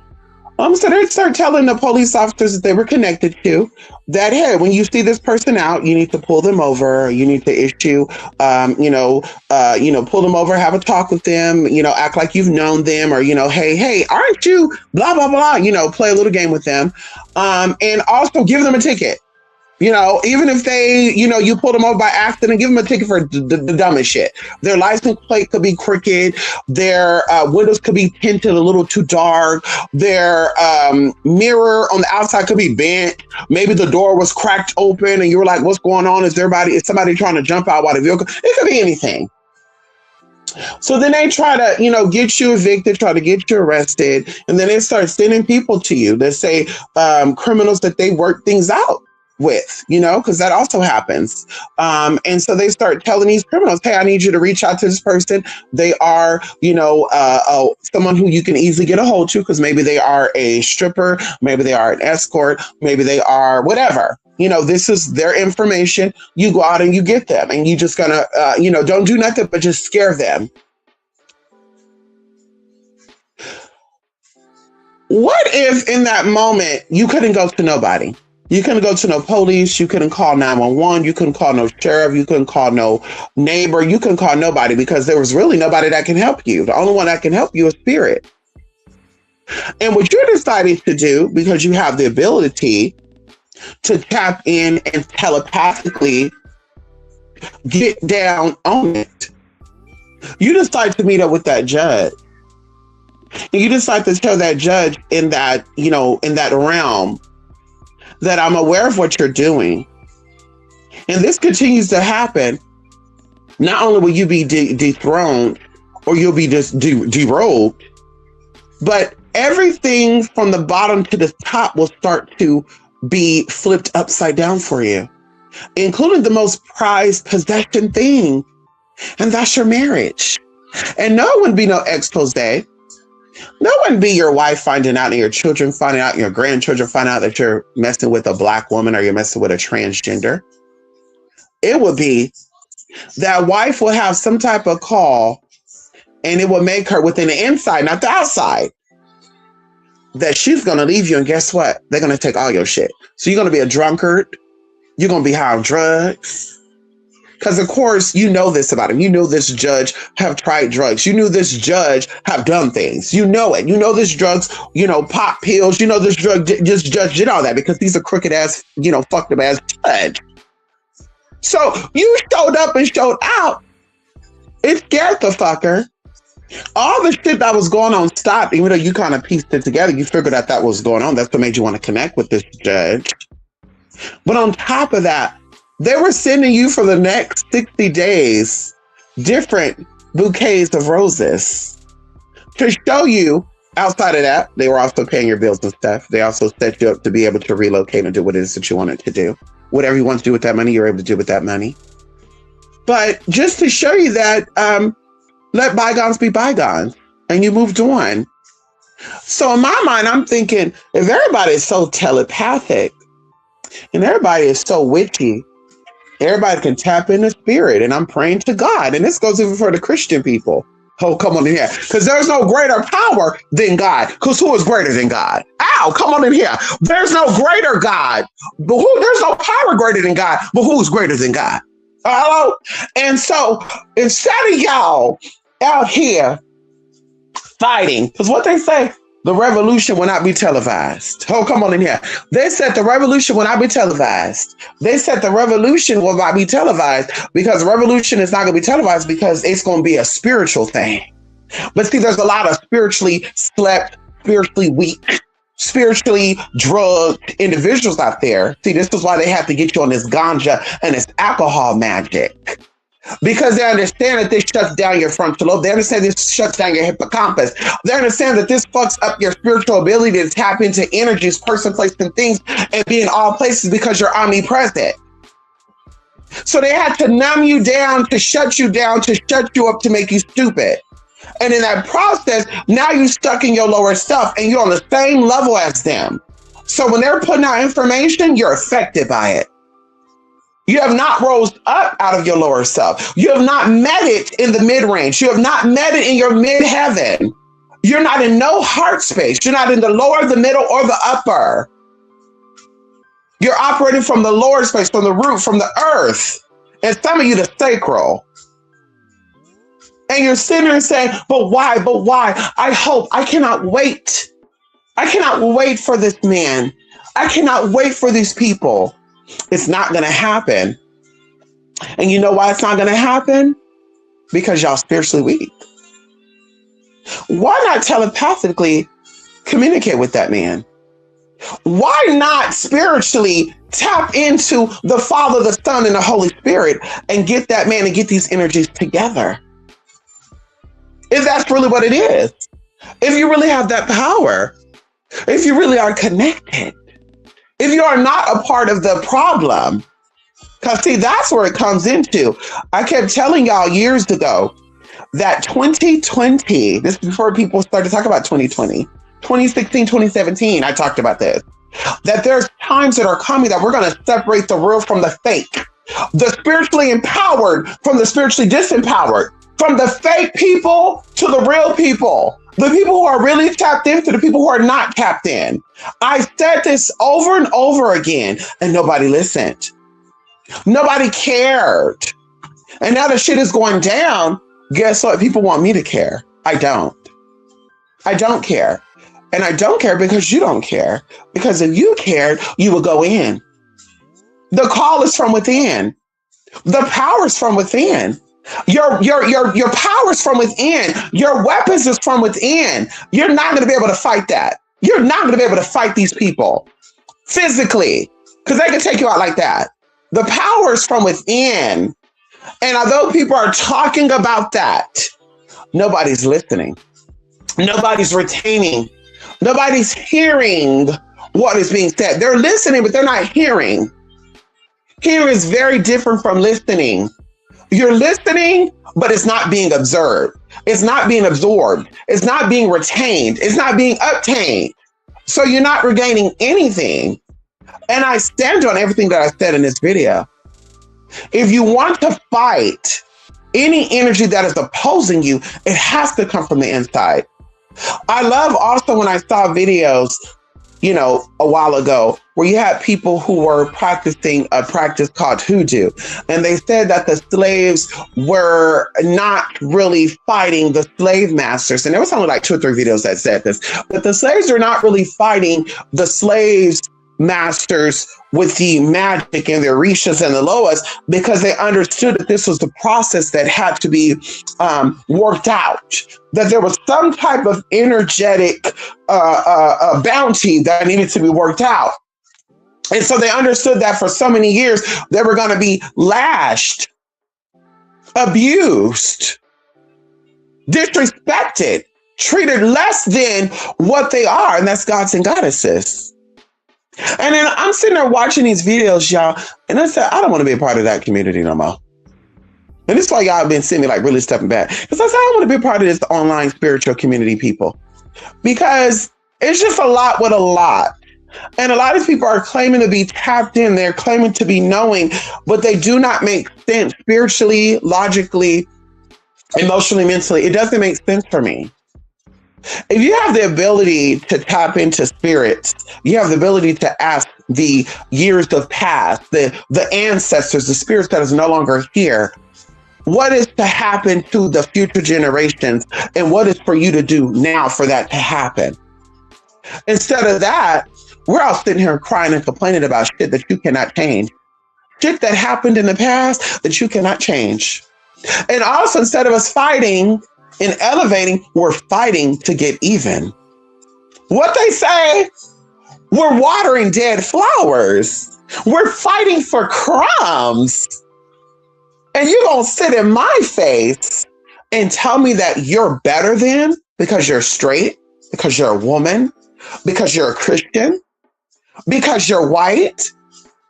So they start telling the police officers that they were connected to that, hey, when you see this person out, you need to pull them over. You need to issue, pull them over, have a talk with them, act like you've known them, or, hey, aren't you blah, blah, blah, play a little game with them. And also give them a ticket. Even if they, you pull them over by accident, give them a ticket for the dumbest shit. Their license plate could be crooked. Their windows could be tinted a little too dark. Their mirror on the outside could be bent. Maybe the door was cracked open and you were like, what's going on? Is somebody trying to jump out while the vehicle? It could be anything. So then they try to, get you evicted, try to get you arrested. And then they start sending people to you that say criminals that they work things out with, because that also happens. And so they start telling these criminals, hey, I need you to reach out to this person. They are, someone who you can easily get a hold to, because maybe they are a stripper, maybe they are an escort, maybe they are whatever. This is their information. You go out and you get them, and you just gonna, don't do nothing but just scare them. What if in that moment you couldn't go to nobody? You couldn't go to no police. You couldn't call 911. You couldn't call no sheriff. You couldn't call no neighbor. You couldn't call nobody, because there was really nobody that can help you. The only one that can help you is spirit. And what you're deciding to do, because you have the ability to tap in and telepathically get down on it, you decide to meet up with that judge. And you decide to tell that judge in that, in that realm, that I'm aware of what you're doing. And this continues to happen. Not only will you be dethroned, or you'll be just derobed, but everything from the bottom to the top will start to be flipped upside down for you, including the most prized possession thing. And that's your marriage. And no one be no expose. No one be your wife finding out, and your children finding out, and your grandchildren finding out that you're messing with a Black woman, or you're messing with a transgender. It would be that wife will have some type of call, and it will make her, within the inside, not the outside, that she's going to leave you. And guess what? They're going to take all your shit. So you're going to be a drunkard. You're going to be high on drugs. Because, of course, you know this about him. You know this judge have tried drugs. You knew this judge have done things. You know it. You know this drugs, pop pills. You know this this judge did all that, because he's a crooked ass, fucked up ass judge. So you showed up and showed out. It scared the fucker. All the shit that was going on stopped, even though you kind of pieced it together. You figured out that was going on. That's what made you want to connect with this judge. But on top of that, they were sending you for the next 60 days different bouquets of roses to show you. Outside of that, they were also paying your bills and stuff. They also set you up to be able to relocate and do what it is that you wanted to do. Whatever you want to do with that money, you're able to do with that money. But just to show you that, let bygones be bygones, and you moved on. So in my mind, I'm thinking, if everybody is so telepathic and everybody is so witchy, everybody can tap in the spirit, and I'm praying to God. And this goes even for the Christian people. Oh, come on in here. Because there's no greater power than God. Because who is greater than God? Ow, come on in here. There's no greater God. But there's no power greater than God. But who's greater than God? Hello? And so instead of y'all out here fighting, because what they say, the revolution will not be televised. Oh, come on in here. They said the revolution will not be televised. They said the revolution will not be televised because revolution is not going to be televised because it's going to be a spiritual thing. But see, there's a lot of spiritually slept, spiritually weak, spiritually drugged individuals out there. See, this is why they have to get you on this ganja and this alcohol magic. Because they understand that this shuts down your frontal lobe. They understand this shuts down your hippocampus. They understand that this fucks up your spiritual ability to tap into energies, person, place, and things, and be in all places because you're omnipresent. So they had to numb you down, to shut you down, to shut you up, to make you stupid. And in that process, now you're stuck in your lower self and you're on the same level as them. So when they're putting out information, you're affected by it. You have not rose up out of your lower self. You have not met it in the mid-range. You have not met it in your mid-heaven. You're not in no heart space. You're not in the lower, the middle, or the upper. You're operating from the lower space, from the root, from the earth. And some of you, the sacral. And you're sitting there and saying, but why? But why? I hope. I cannot wait. I cannot wait for this man. I cannot wait for these people. It's not going to happen. And you know why it's not going to happen? Because y'all spiritually weak. Why not telepathically communicate with that man? Why not spiritually tap into the Father, the Son, and the Holy Spirit and get that man and get these energies together? If that's really what it is. If you really have that power. If you really are connected. If you are not a part of the problem, because see, that's where it comes into. I kept telling y'all years ago that 2020, this is before people started to talk about 2020, 2016, 2017, I talked about this, that there's times that are coming that we're going to separate the real from the fake, the spiritually empowered from the spiritually disempowered, from the fake people to the real people. The people who are really tapped in to the people who are not tapped in. I said this over and over again, and nobody listened. Nobody cared. And now the shit is going down. Guess what? People want me to care. I don't. I don't care. And I don't care because you don't care. Because if you cared, you would go in. The call is from within. The power is from within. Your powers from within. Your weapons is from within. You're not going to be able to fight that. You're not going to be able to fight these people physically because they can take you out like that. The power is from within. And although people are talking about that, nobody's listening. Nobody's retaining. Nobody's hearing what is being said. They're listening, but they're not hearing. Hearing is very different from listening. You're listening, but it's not being observed. It's not being absorbed. It's not being retained. It's not being obtained. So you're not regaining anything. And I stand on everything that I said in this video. If you want to fight any energy that is opposing you, it has to come from the inside. I love also when I saw videos, a while ago, where you had people who were practicing a practice called hoodoo. And they said that the slaves were not really fighting the slave masters. And there was only like 2 or 3 videos that said this, but the slaves were not really fighting the slaves masters with the magic and the orishas and the loas, because they understood that this was the process that had to be worked out, that there was some type of energetic bounty that needed to be worked out. And so they understood that for so many years, they were going to be lashed, abused, disrespected, treated less than what they are. And that's gods and goddesses. And then I'm sitting there watching these videos, y'all, and I said, I don't want to be a part of that community no more. And this is why y'all have been seeing me like really stepping back. Because I said, I don't want to be a part of this online spiritual community, people. Because it's just a lot with a lot. And a lot of people are claiming to be tapped in. They're claiming to be knowing, but they do not make sense spiritually, logically, emotionally, mentally. It doesn't make sense for me. If you have the ability to tap into spirits, you have the ability to ask the years of past, the ancestors, the spirits that is no longer here, what is to happen to the future generations and what is for you to do now for that to happen. Instead of that, we're all sitting here crying and complaining about shit that you cannot change. Shit that happened in the past that you cannot change. And also, instead of us fighting and elevating, we're fighting to get even. What they say, we're watering dead flowers. We're fighting for crumbs. And you're going to sit in my face and tell me that you're better than because you're straight, because you're a woman, because you're a Christian, because you're white.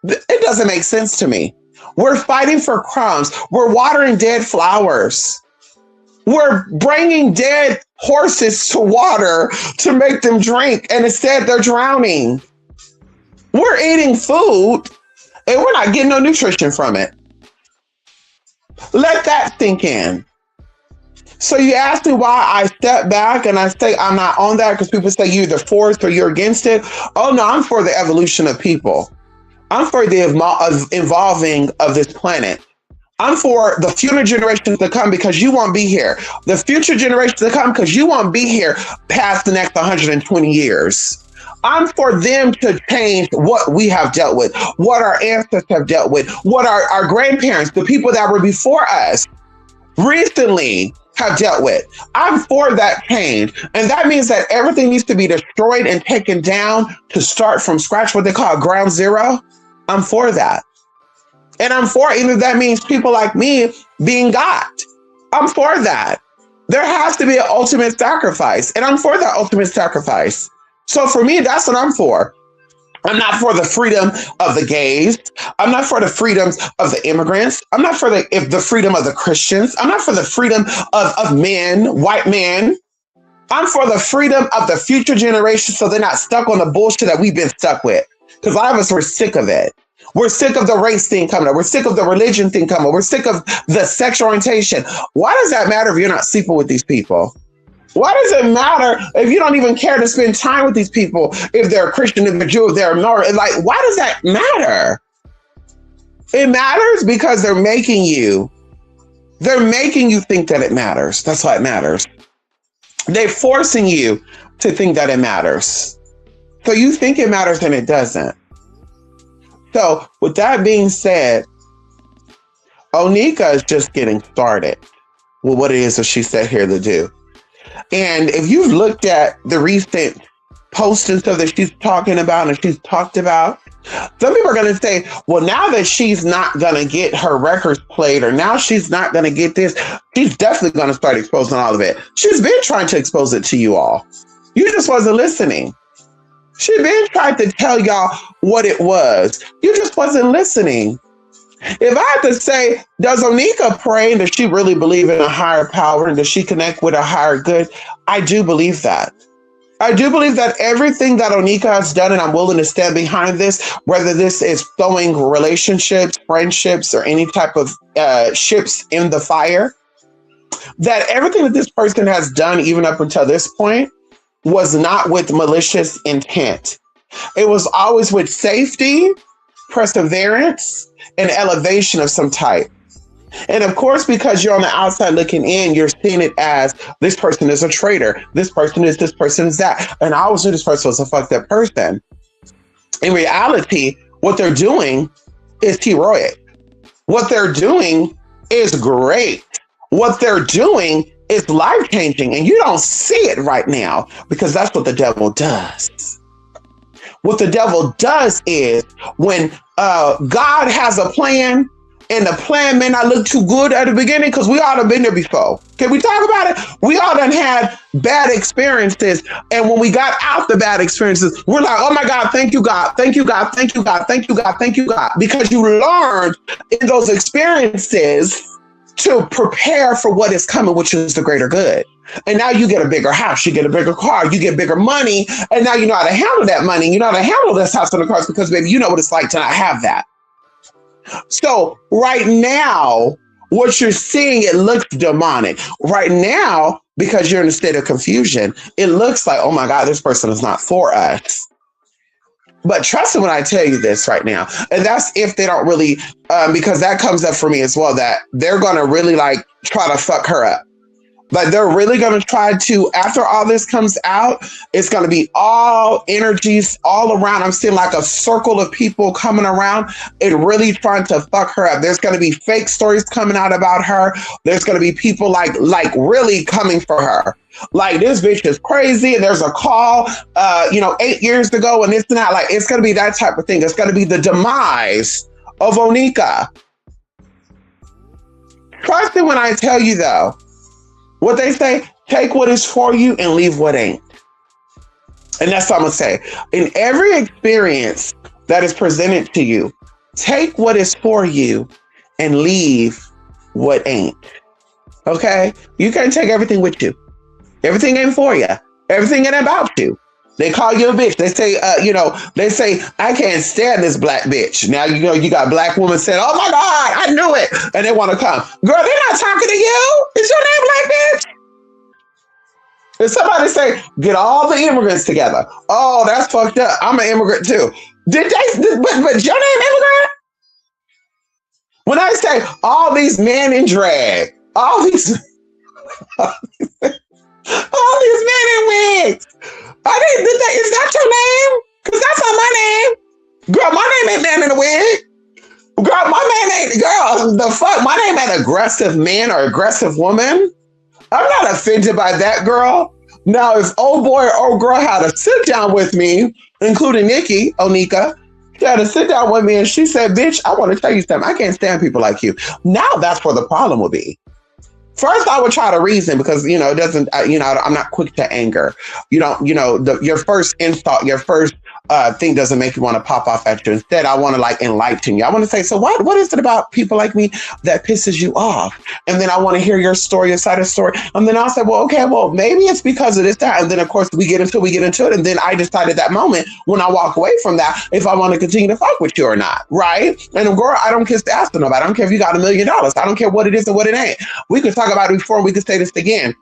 It doesn't make sense to me. We're fighting for crumbs. We're watering dead flowers. We're bringing dead horses to water to make them drink, and instead they're drowning. We're eating food, and we're not getting no nutrition from it. Let that sink in. So you ask me why I step back and I say I'm not on that because people say you're either for it or you're against it. Oh no, I'm for the evolution of people. I'm for the evolving of this planet. I'm for the future generations to come because you won't be here. The future generations to come because you won't be here past the next 120 years. I'm for them to change what we have dealt with, what our ancestors have dealt with, what our grandparents, the people that were before us recently have dealt with. I'm for that change. And that means that everything needs to be destroyed and taken down to start from scratch, what they call ground zero. I'm for that. And I'm for either that means people like me being God. I'm for that. There has to be an ultimate sacrifice. And I'm for that ultimate sacrifice. So for me, that's what I'm for. I'm not for the freedom of the gays. I'm not for the freedoms of the immigrants. I'm not for the freedom of the Christians. I'm not for the freedom of men, white men. I'm for the freedom of the future generations so they're not stuck on the bullshit that we've been stuck with. Because a lot of us were sick of it. We're sick of the race thing coming up. We're sick of the religion thing coming up. We're sick of the sexual orientation. Why does that matter if you're not sleeping with these people? Why does it matter if you don't even care to spend time with these people? If they're a Christian, if they're Jew, if they're North, like, why does that matter? It matters because they're making you think that it matters. That's why it matters. They're forcing you to think that it matters. So you think it matters and it doesn't. So with that being said, Onika is just getting started with what it is that she set here to do. And if you've looked at the recent posts and stuff that she's talking about and she's talked about, some people are going to say, well, now that she's not going to get her records played or now she's not going to get this, she's definitely going to start exposing all of it. She's been trying to expose it to you all. You just wasn't listening. She's been trying to tell y'all what it was. You just wasn't listening. If I had to say, does Onika pray and does she really believe in a higher power and does she connect with a higher good? I do believe that. I do believe that everything that Onika has done, and I'm willing to stand behind this, whether this is throwing relationships, friendships, or any type of ships in the fire, that everything that this person has done, even up until this point, was not with malicious intent. It was always with safety, perseverance, and elevation of some type. And of course, because you're on the outside looking in, you're seeing it as this person is a traitor. This person is this, person is that. And I always knew this person was a fucked up person. In reality, what they're doing is heroic. What they're doing is great. What they're doing is life-changing. And you don't see it right now because that's what the devil does. What the devil does is when God has a plan and the plan may not look too good at the beginning because we all have been there before. Can we talk about it? We all done had bad experiences. And when we got out the bad experiences, we're like, oh my God, thank you, God. Thank you, God. Thank you, God. Thank you, God. Thank you, God. Because you learned in those experiences to prepare for what is coming, which is the greater good. And now you get a bigger house, you get a bigger car, you get bigger money, and now you know how to handle that money. You know how to handle this house and the cars because, baby, you know what it's like to not have that. So right now, What you're seeing, it looks demonic. Right now, because you're in a state of confusion, it looks like, oh my God, this person is not for us. But trust me when I tell you this right now. And that's if they don't really, because that comes up for me as well, that they're going to really like try to fuck her up. Like they're really going to try to, after all this comes out, it's going to be all energies all around. I'm seeing like a circle of people coming around and really trying to fuck her up. There's going to be fake stories coming out about her. There's going to be people like really coming for her. Like this bitch is crazy. And there's a call, 8 years ago and this and that. Like it's going to be that type of thing. It's going to be the demise of Onika. Trust me when I tell you though, what they say, take what is for you and leave what ain't. And that's what I'm going to say. In every experience that is presented to you, take what is for you and leave what ain't. Okay? You can't take everything with you. Everything ain't for you. Everything ain't about you. They call you a bitch. They say, they say, I can't stand this black bitch. Now, you got black women saying, oh my God, I knew it. And they want to come. Girl, they're not talking to you. Is your name black bitch? If somebody say, get all the immigrants together. Oh, that's fucked up. I'm an immigrant too. But your name immigrant? When I say all these men in drag, all these men in wigs. Is that your name? Because that's not my name. Girl, my name ain't man in a wig. Girl, my name ain't, girl, the fuck? My name ain't aggressive man or aggressive woman. I'm not offended by that, girl. Now, if old boy or old girl had a sit down with me, including Nikki, Onika, she had to sit down with me and she said, bitch, I want to tell you something. I can't stand people like you. Now that's where the problem will be. First, I would try to reason because, it doesn't, I'm not quick to anger. Your first insult, your first thing doesn't make you want to pop off at you. Instead, I want to like enlighten you. I want to say, so what is it about people like me that pisses you off? And then I want to hear your story, your side of the story. And then I'll say, maybe it's because of this, that. And then, of course, we get into it. And then I decide at that moment when I walk away from that, if I want to continue to fuck with you or not. Right. And girl, I don't kiss the ass to nobody. I don't care if you got $1 million. I don't care what it is or what it ain't. We could talk about it before. We could say this again.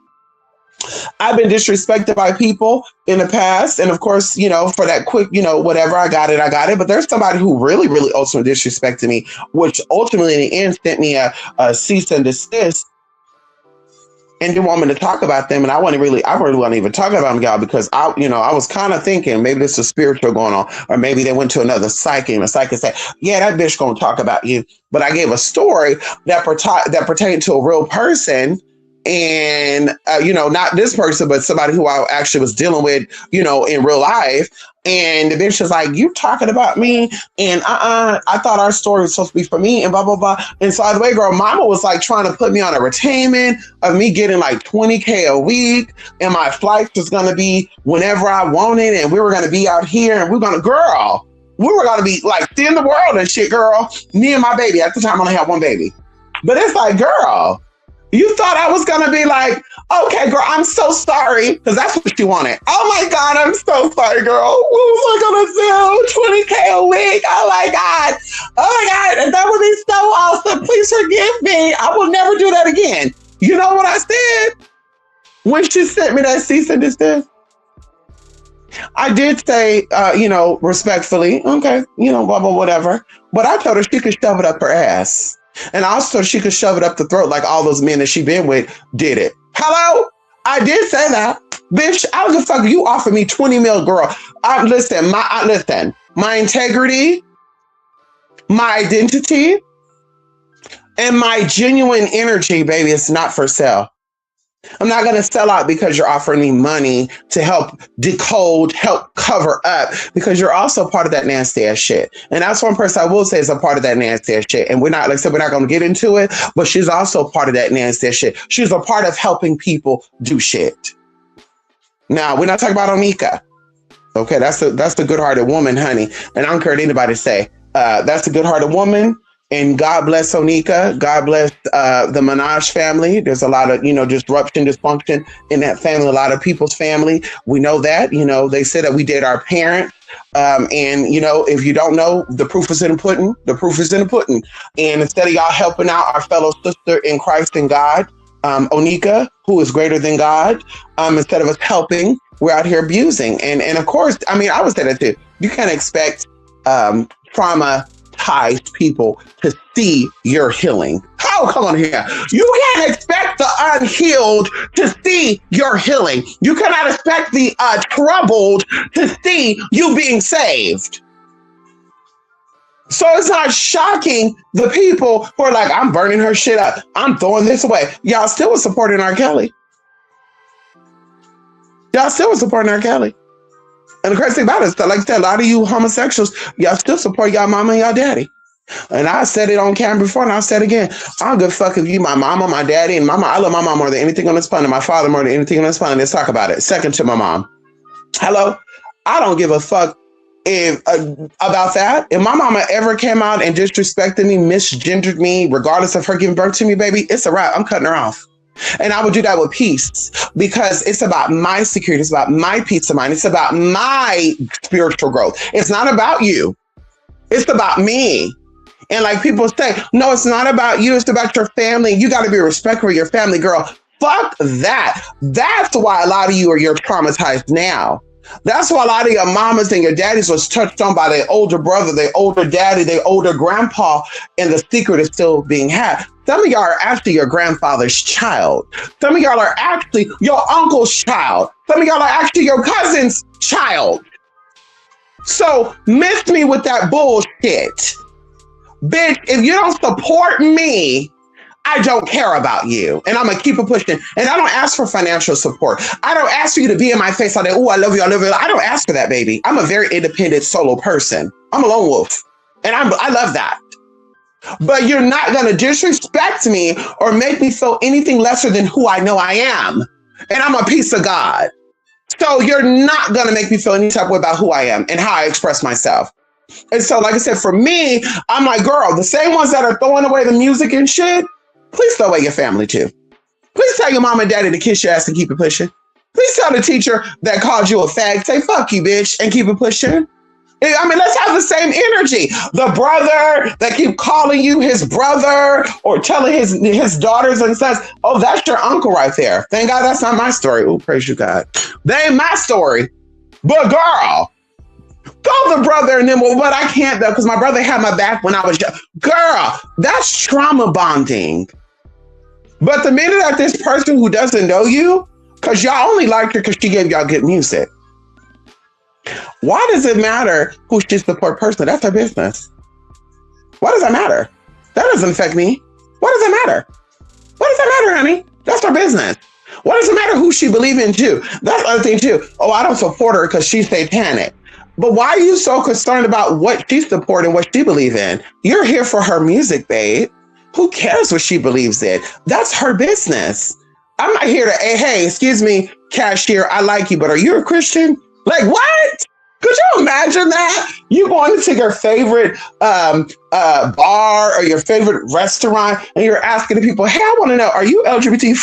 I've been disrespected by people in the past. And of course, for that quick, whatever, I got it. But there's somebody who really, really ultimately disrespected me, which ultimately in the end sent me a cease and desist and didn't want me to talk about them. And I really wasn't even talking about them, y'all, because I was kind of thinking maybe this is spiritual going on, or maybe they went to another psychic and the psychic said, yeah, that bitch gonna talk about you. But I gave a story that pertained to a real person. And, not this person, but somebody who I actually was dealing with, in real life. And the bitch was like, you talking about me? And I thought our story was supposed to be for me and blah, blah, blah. And so, by the way, girl, mama was like trying to put me on a retainment of me getting like $20K a week. And my flights was going to be whenever I wanted. And we were going to be out here and we were going to be like seeing the world and shit, girl. Me and my baby. At the time, I only had one baby. But it's like, girl, you thought I was going to be like, okay, girl, I'm so sorry. Because that's what she wanted. Oh, my God, I'm so sorry, girl. What was I going to do? $20K a week? Oh, my God. Oh, my God. And that would be so awesome. Please forgive me. I will never do that again. You know what I said? When she sent me that cease and desist? I did say, respectfully, okay, blah, blah, whatever. But I told her she could shove it up her ass. And also she could shove it up the throat like all those men that she been with did it. Hello? I did say that. Bitch, I don't give a fuck. You offered me 20 mil, girl. Listen, my integrity, my identity, and my genuine energy, baby, it's not for sale. I'm not going to sell out because you're offering me money to help decode, help cover up, because you're also part of that nasty ass shit. And that's one person I will say is a part of that nasty ass shit. And we're not going to get into it, but she's also part of that nasty ass shit. She's a part of helping people do shit. Now, we're not talking about Onika. Okay, that's the good-hearted woman, honey. And I don't care what anybody say. That's a good-hearted woman. And God bless Onika. God bless the Minaj family. There's a lot of, disruption, dysfunction in that family, a lot of people's family. We know that, they said that we did our parents. And, if you don't know, the proof is in the pudding. The proof is in the pudding. And instead of y'all helping out our fellow sister in Christ and God, Onika, who is greater than God, instead of us helping, we're out here abusing. And of course, I would say that too. You can't expect traumatized people to see your healing. Oh, come on here. You can't expect the unhealed to see your healing. You cannot expect the troubled to see you being saved. So it's not shocking the people who are like, I'm burning her shit up. I'm throwing this away. Y'all still was supporting R. Kelly. Y'all still was supporting R. Kelly. And the crazy thing about it is, like I said, a lot of you homosexuals, y'all still support y'all mama and y'all daddy. And I said it on camera before, and I'll say it again. I don't give a fuck if you my mama, my daddy, and mama. I love my mom more than anything on this planet, my father more than anything on this planet. Let's talk about it. Second to my mom. Hello? I don't give a fuck about that. If my mama ever came out and disrespected me, misgendered me, regardless of her giving birth to me, baby, it's a wrap. I'm cutting her off. And I would do that with peace, because it's about my security. It's about my peace of mind. It's about my spiritual growth. It's not about you. It's about me. And like people say, no, it's not about you. It's about your family. You got to be respectful of your family, girl. Fuck that. That's why a lot of you're traumatized now. That's why a lot of your mamas and your daddies was touched on by their older brother, their older daddy, their older grandpa, and the secret is still being had. Some of y'all are actually your grandfather's child. Some of y'all are actually your uncle's child. Some of y'all are actually your cousin's child. So miss me with that bullshit. Bitch, if you don't support me, I don't care about you. And I'm going to keep it pushing. And I don't ask for financial support. I don't ask for you to be in my face all day. Oh, I love you. I love you. I don't ask for that, baby. I'm a very independent solo person. I'm a lone wolf. And I love that. But you're not going to disrespect me or make me feel anything lesser than who I know I am. And I'm a piece of God. So you're not going to make me feel any type of way about who I am and how I express myself. And so, like I said, for me, I'm like, girl, the same ones that are throwing away the music and shit, please throw away your family too. Please tell your mom and daddy to kiss your ass and keep it pushing. Please tell the teacher that called you a fag, say, fuck you, bitch, and keep it pushing. Let's have the same energy. The brother that keep calling you his brother or telling his daughters and sons, oh, that's your uncle right there. Thank God that's not my story. Oh, praise you, God. That ain't my story. But girl, call the brother and then, well, but I can't though, because my brother had my back when I was young. Girl, that's trauma bonding. But the minute that this person who doesn't know you, because y'all only liked her because she gave y'all good music. Why does it matter who she's the poor person? That's her business. Why does that matter? That doesn't affect me. Why does that matter? What does that matter, honey? That's her business. What does it matter who she believes in too? That's the other thing too. Oh, I don't support her because she's satanic. But why are you so concerned about what she supports and what she believes in? You're here for her music, babe. Who cares what she believes in? That's her business. I'm not here to, hey, excuse me, cashier, I like you, but are you a Christian? Like, what? Could you imagine that? You going into your favorite bar or your favorite restaurant and you're asking the people, hey, I want to know, are you LGBT?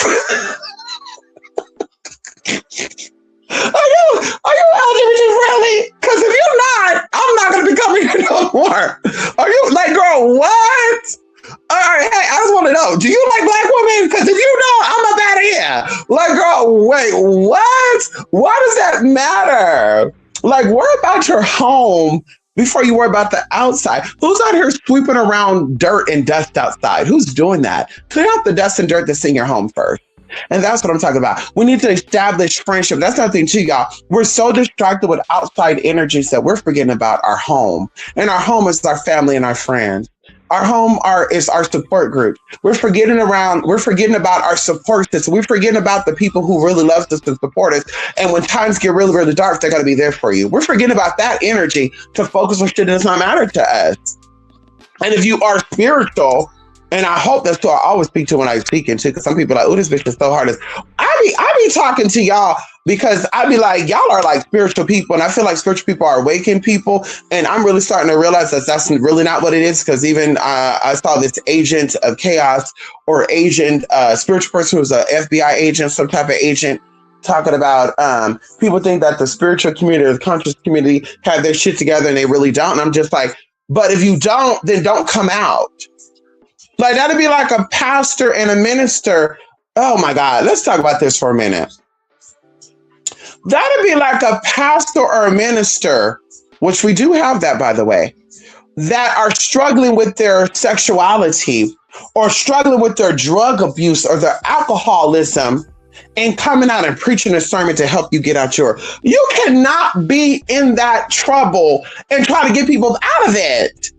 Are you LGBT friendly? Because if you're not, I'm not going to be coming here no more. Are you like, girl, what? All right, hey, I just want to know, do you like black women? Because if you don't, I'm up out of here. Like, girl, wait, what? Why does that matter? Like, worry about your home before you worry about the outside. Who's out here sweeping around dirt and dust outside? Who's doing that? Clean out the dust and dirt that's in your home first. And that's what I'm talking about. We need to establish friendship. That's another thing too, y'all. We're so distracted with outside energies that we're forgetting about our home. And our home is our family and our friends. Our home is our support group. We're forgetting about our support system. We're forgetting about the people who really love us and support us. And when times get really, really dark, they're going to be there for you. We're forgetting about that energy to focus on shit that does not matter to us. And if you are spiritual, And I hope that's who I always speak to when I speak into, because some people are like, oh, this bitch is so hard. I be talking to y'all because I be like, y'all are like spiritual people. And I feel like spiritual people are awakened people. And I'm really starting to realize that that's really not what it is. Because even I saw this agent of chaos or agent, spiritual person who's a FBI agent, some type of agent, talking about people think that the spiritual community or the conscious community have their shit together and they really don't. And I'm just like, but if you don't, then don't come out. Like, that'd be like a pastor and a minister. Oh my God, let's talk about this for a minute. That'd be like a pastor or a minister, which we do have that, by the way, that are struggling with their sexuality or struggling with their drug abuse or their alcoholism and coming out and preaching a sermon to help you get out you cannot be in that trouble and try to get people out of it.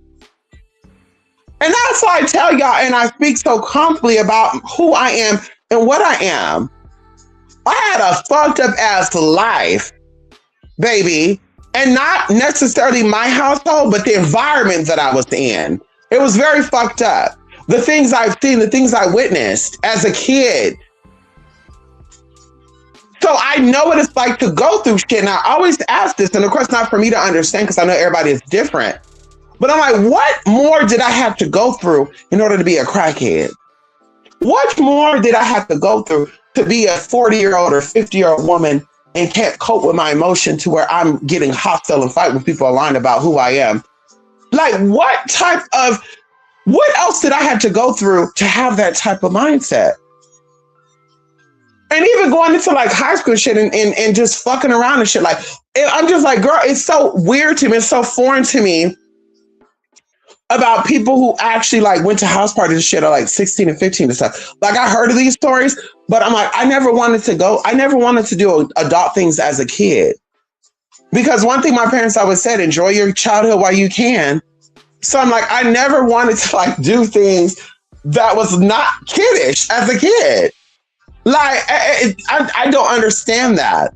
And that's why I tell y'all, and I speak so confidently about who I am and what I am. I had a fucked up ass life, baby, and not necessarily my household, but the environment that I was in. It was very fucked up. The things I've seen, the things I witnessed as a kid. So I know what it's like to go through shit. And I always ask this, and of course, not for me to understand, because I know everybody is different. But I'm like, what more did I have to go through in order to be a crackhead? What more did I have to go through to be a 40-year-old or 50-year-old woman and can't cope with my emotion to where I'm getting hostile and fight when people are lying about who I am? Like, what else did I have to go through to have that type of mindset? And even going into like high school shit and just fucking around and shit. Like, I'm just like, girl, it's so weird to me. It's so foreign to me about people who actually like went to house parties and shit at like 16 and 15 and stuff. Like, I heard of these stories, but I'm like, I never wanted to do adult things as a kid. Because one thing my parents always said, enjoy your childhood while you can. So I'm like, I never wanted to like do things that was not kiddish as a kid. Like, I don't understand that.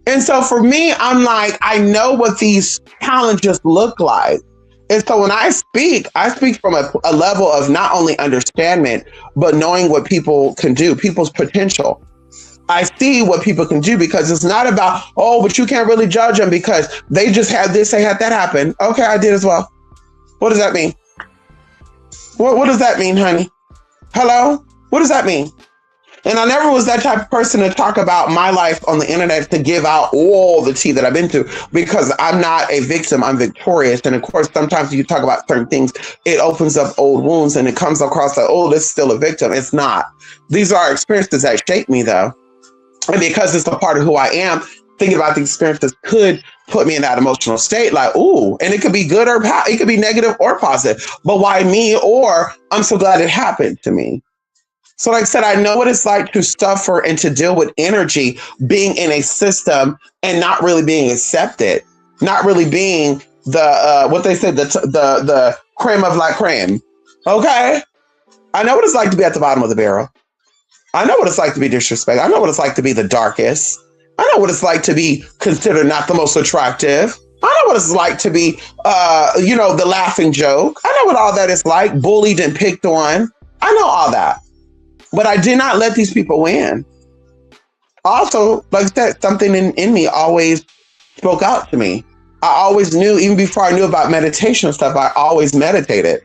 And so for me, I'm like, I know what these challenges look like. And so when I speak from a level of not only understanding, but knowing what people can do, people's potential. I see what people can do, because it's not about, oh, but you can't really judge them because they just had this, they had that happen. Okay, I did as well. What does that mean? What does that mean, honey? Hello? What does that mean? And I never was that type of person to talk about my life on the internet to give out all the tea that I've been through, because I'm not a victim, I'm victorious. And of course, sometimes you talk about certain things, it opens up old wounds and it comes across like, oh, this is still a victim. It's not. These are experiences that shape me though. And because it's a part of who I am, thinking about the experiences could put me in that emotional state, like, ooh, and it could be good or it could be negative or positive. But why me? Or I'm so glad it happened to me. So like I said, I know what it's like to suffer and to deal with energy, being in a system and not really being accepted, not really being the, what they said, the creme of la creme. Okay. I know what it's like to be at the bottom of the barrel. I know what it's like to be disrespected. I know what it's like to be the darkest. I know what it's like to be considered not the most attractive. I know what it's like to be, the laughing joke. I know what all that is like, bullied and picked on. I know all that. But I did not let these people win. Also, like I said, something in me always spoke out to me. I always knew, even before I knew about meditation and stuff, I always meditated.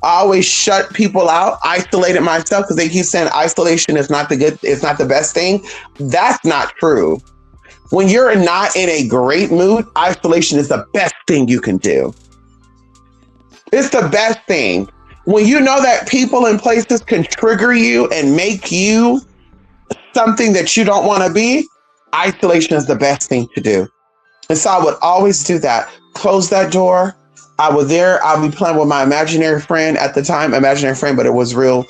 I always shut people out, isolated myself, because they keep saying isolation is not the best thing. That's not true. When you're not in a great mood, isolation is the best thing you can do. It's the best thing. When you know that people and places can trigger you and make you something that you don't want to be, isolation is the best thing to do. And so I would always do that. Close that door. I'll be playing with my imaginary friend at the time, but it was real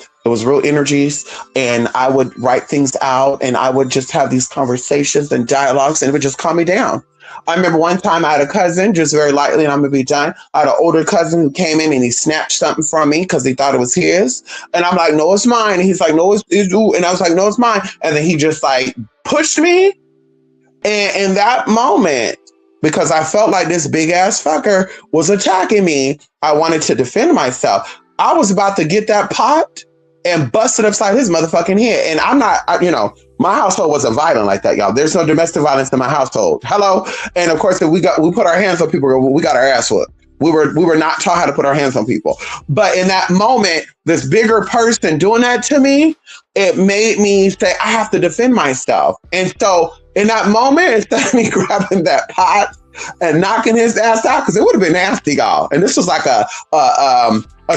energies. And I would write things out and I would just have these conversations and dialogues, and it would just calm me down. I remember one time I had a cousin, just very lightly, and I'm going to be done. I had an older cousin who came in and he snatched something from me because he thought it was his. And I'm like, no, it's mine. And he's like, no, it's you. And I was like, no, it's mine. And then he just like pushed me. And in that moment, because I felt like this big ass fucker was attacking me, I wanted to defend myself. I was about to get that pot and bust it upside his motherfucking head. And I'm not, my household wasn't violent like that, y'all. There's no domestic violence in my household. Hello. And of course, if we put our hands on people, we got our ass whooped. We were not taught how to put our hands on people. But in that moment, this bigger person doing that to me, it made me say, I have to defend myself. And so in that moment, instead of me grabbing that pot and knocking his ass out, because it would have been nasty, y'all. And this was like a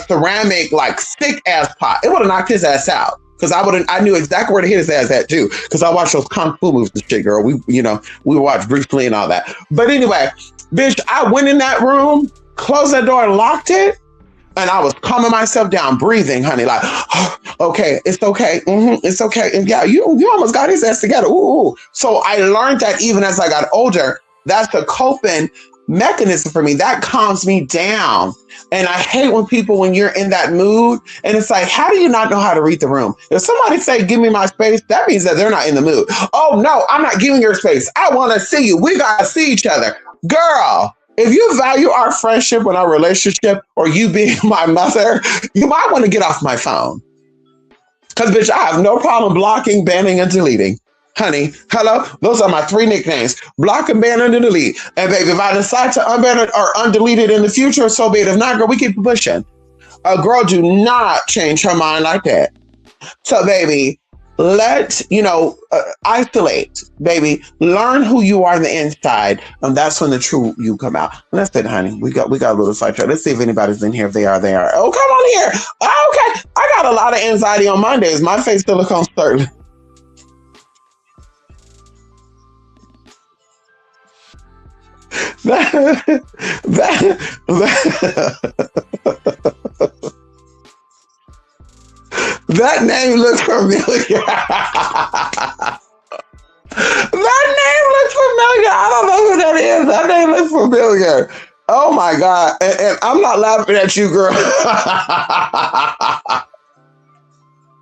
ceramic, like thick ass pot. It would have knocked his ass out. Because I knew exactly where to hit his ass at too. Because I watched those kung fu movies and shit, girl. We watched Bruce Lee and all that. But anyway, bitch, I went in that room, closed that door and locked it. And I was calming myself down, breathing, honey, like, oh, okay, it's okay. It's okay. And yeah, you almost got his ass together. Ooh. So I learned that even as I got older, that's a coping mechanism for me. That calms me down. And I hate when you're in that mood and it's like, how do you not know how to read the room? If somebody say, give me my space, that means that they're not in the mood. Oh no, I'm not giving your space. I want to see you. We got to see each other. Girl, if you value our friendship and our relationship or you being my mother, you might want to get off my phone. Because, bitch, I have no problem blocking, banning, and deleting. Honey, hello? Those are my 3 nicknames. Block and ban and delete. And baby, if I decide to unban it or undelete it in the future, so be it. If not, girl, we keep pushing. A girl do not change her mind like that. So, baby, isolate, baby. Learn who you are on the inside, and that's when the true you come out. And that's it, honey. We got a little sidetrack. Let's see if anybody's in here. If they are, they are. Oh, come on here. Oh, okay, I got a lot of anxiety on Mondays. My face still looks uncertain. that, that name looks familiar. That name looks familiar. I don't know who that is. That name looks familiar. Oh my God. And I'm not laughing at you, girl. I'm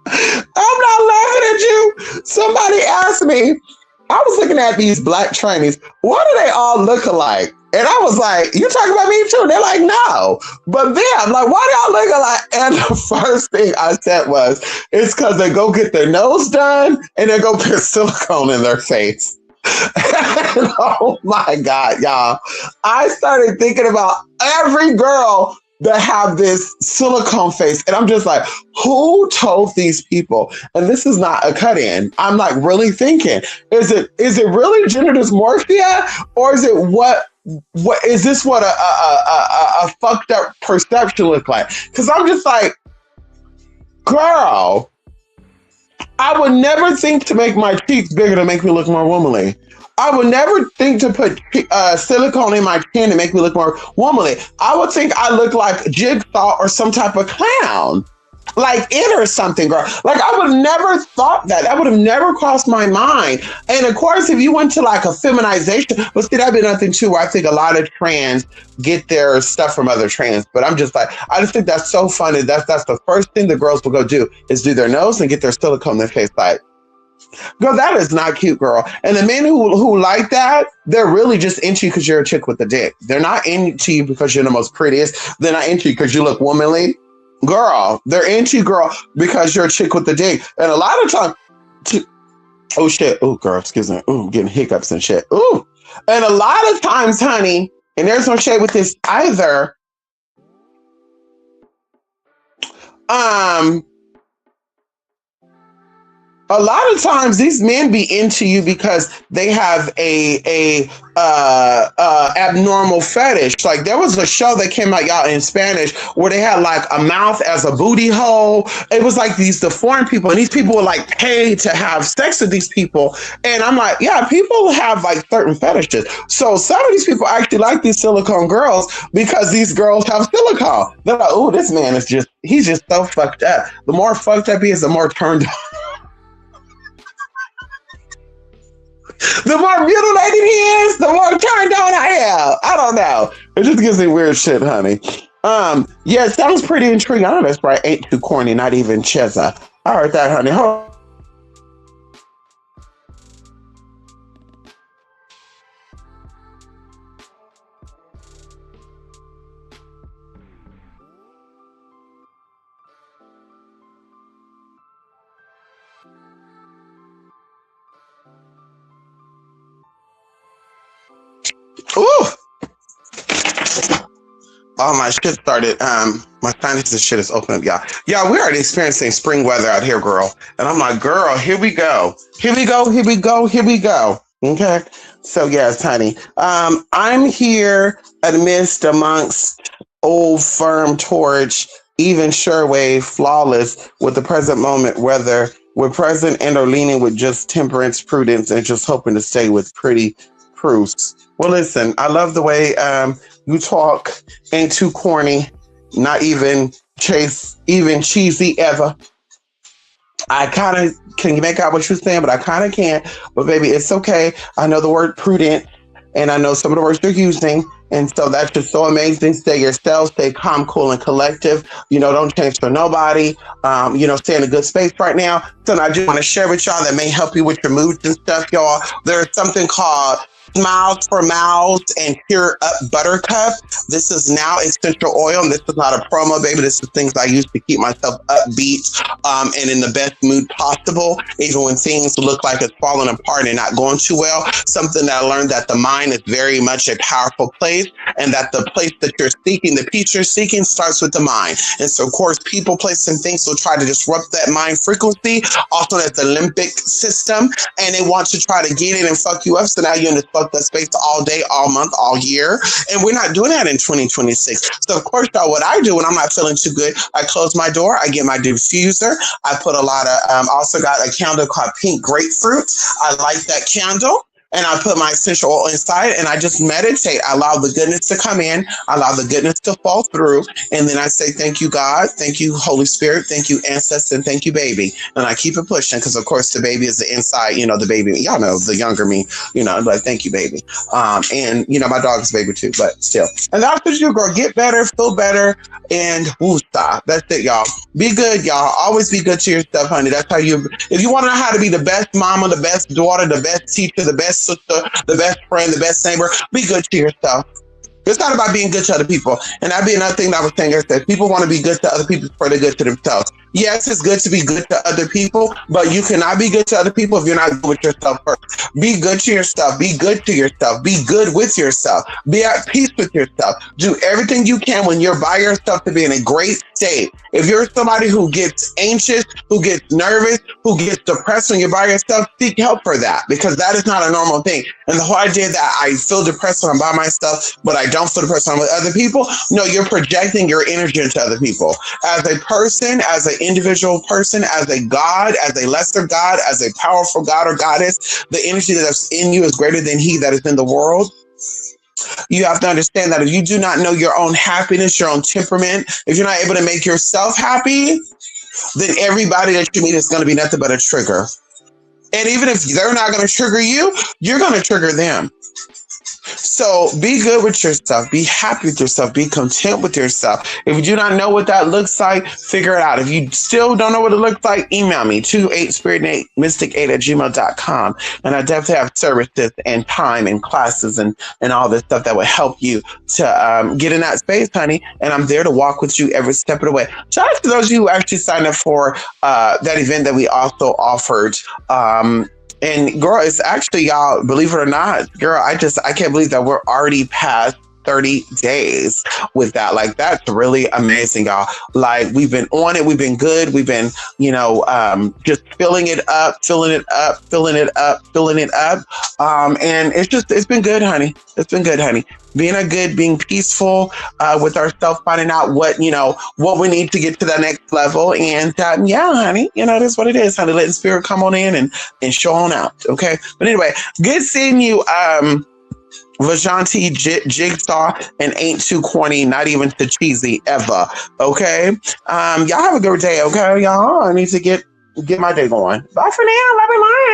not laughing at you. Somebody asked me, I was looking at these black trainees. Why do they all look alike? And I was like, you talking about me too? They're like, no. But then I'm like, why do y'all look alike? And the first thing I said was, it's because they go get their nose done and they go put silicone in their face. And, oh my God, y'all. I started thinking about every girl that have this silicone face. And I'm just like, who told these people? And this is not a cut-in. I'm like really thinking, is it really gender dysmorphia? Or is it what is this what a fucked up perception look like? Because I'm just like, girl, I would never think to make my cheeks bigger to make me look more womanly. I would never think to put silicone in my chin to make me look more womanly. I would think I look like Jigsaw or some type of clown, like it or something, girl. Like I would have never thought that. That would have never crossed my mind. And of course, if you went to like a feminization, but see, that'd be nothing too. Where I think a lot of trans get their stuff from other trans. But I'm just like, I just think that's so funny. That's the first thing the girls will go do is do their nose and get their silicone in their face. Like, girl, that is not cute, girl. And the men who like that, they're really just into you because you're a chick with a dick. They're not into you because you're the most prettiest. They're not into you because you look womanly. Girl, they're into you, girl, because you're a chick with the dick. And a lot of times, oh shit, oh girl, excuse me, oh, getting hiccups and shit. Ooh. And a lot of times, honey, and there's no shade with this either. A lot of times these men be into you because they have a abnormal fetish. Like there was a show that came out, y'all, in Spanish where they had like a mouth as a booty hole. It was like these deformed people, and these people were like paid to have sex with these people. And I'm like, yeah, people have like certain fetishes. So some of these people actually like these silicone girls because these girls have silicone. They're like, oh, this man is he's just so fucked up. The more fucked up he is, the more turned on. The more mutilated he is, the more turned on I am. I don't know. It just gives me weird shit, honey. Yeah, it sounds pretty intriguing. I know that's right. Ain't too corny, not even Cheza. I heard that, honey. Ooh. Oh, my shit started. My sinuses shit is open up, y'all. Yeah, we're already experiencing spring weather out here, girl. And I'm like, girl, here we go. Here we go. Here we go. Here we go. Okay. So yes, honey. I'm here amongst old firm torch, even sure wave, flawless with the present moment, whether we're present and or leaning with just temperance, prudence, and just hoping to stay with pretty proofs. Well, listen, I love the way you talk, ain't too corny, not even even cheesy ever. I kind of can make out what you're saying, but I kind of can't. But baby, it's okay. I know the word prudent, and I know some of the words you're using. And so that's just so amazing. Stay yourself, stay calm, cool, and collective. Don't change for nobody. Stay in a good space right now. So I just want to share with y'all that may help you with your moods and stuff, y'all. There's something called Smiles for Mouths and Pure Up Buttercup. This is now essential oil, and this is not a promo, baby. This is things I use to keep myself upbeat and in the best mood possible, even when things look like it's falling apart and not going too well. Something that I learned, that the mind is very much a powerful place, and that the place that you're seeking, the peace you're seeking, starts with the mind. And so, of course, people, places, and things will try to disrupt that mind frequency. Also, that's the limbic system, and they want to try to get in and fuck you up. So now you're in this fucked up space all day, all month, all year. And we're not doing that in 2026. So, of course, y'all, what I do when I'm not feeling too good, I close my door, I get my diffuser. I put a lot of, also got a candle called Pink Grapefruit. I light that candle. And I put my essential oil inside, and I just meditate. I allow the goodness to come in. I allow the goodness to fall through. And then I say, thank you, God. Thank you, Holy Spirit. Thank you, ancestor. And thank you, baby. And I keep it pushing because, of course, the baby is the inside, the baby. Y'all know the younger me, like, thank you, baby. And, my dog is baby too, but still. And that's what you, girl. Get better, feel better, and stop. That's it, y'all. Be good, y'all. Always be good to yourself, honey. That's how if you want to know how to be the best mama, the best daughter, the best teacher, the best sister, the best friend, the best neighbor, be good to yourself. It's not about being good to other people. And that'd be another thing that I was saying is people want to be good to other people before they're good to themselves. Yes, it's good to be good to other people, but you cannot be good to other people if you're not good with yourself first. Be good to yourself. Be good to yourself. Be good with yourself. Be at peace with yourself. Do everything you can when you're by yourself to be in a great state. If you're somebody who gets anxious, who gets nervous, who gets depressed when you're by yourself, seek help for that, because that is not a normal thing. And the whole idea that I feel depressed when I'm by myself, but I don't feel depressed when I'm with other people, no, you're projecting your energy into other people. As a person, as an individual person, as a God, as a lesser God, as a powerful God or goddess, the energy that's in you is greater than he that is in the world. You have to understand that if you do not know your own happiness, your own temperament, if you're not able to make yourself happy, then everybody that you meet is going to be nothing but a trigger. And even if they're not going to trigger you, you're going to trigger them. So be good with yourself. Be happy with yourself. Be content with yourself. If you do not know what that looks like, figure it out. If you still don't know what it looks like, email me 28spirit8mystic8@gmail.com. And I definitely have services and time and classes and all this stuff that will help you to get in that space, honey. And I'm there to walk with you every step of the way. Shout out to those of you who actually signed up for that event that we also offered. And girl, it's actually, y'all, believe it or not, girl, I can't believe that we're already past 30 days with that. Like, that's really amazing, y'all. Like, we've been on it. We've been good. We've been, just filling it up. And it's been good, honey. It's been good, honey. Being peaceful with ourselves, finding out what we need to get to that next level. And yeah, honey, that's what it is, honey. Letting spirit come on in and show on out. Okay. But anyway, good seeing you, Vajanti Jigsaw, and ain't too corny, not even too cheesy ever. Okay. Y'all have a good day. Okay, y'all. I need to get my day going. Bye for now. Love and light.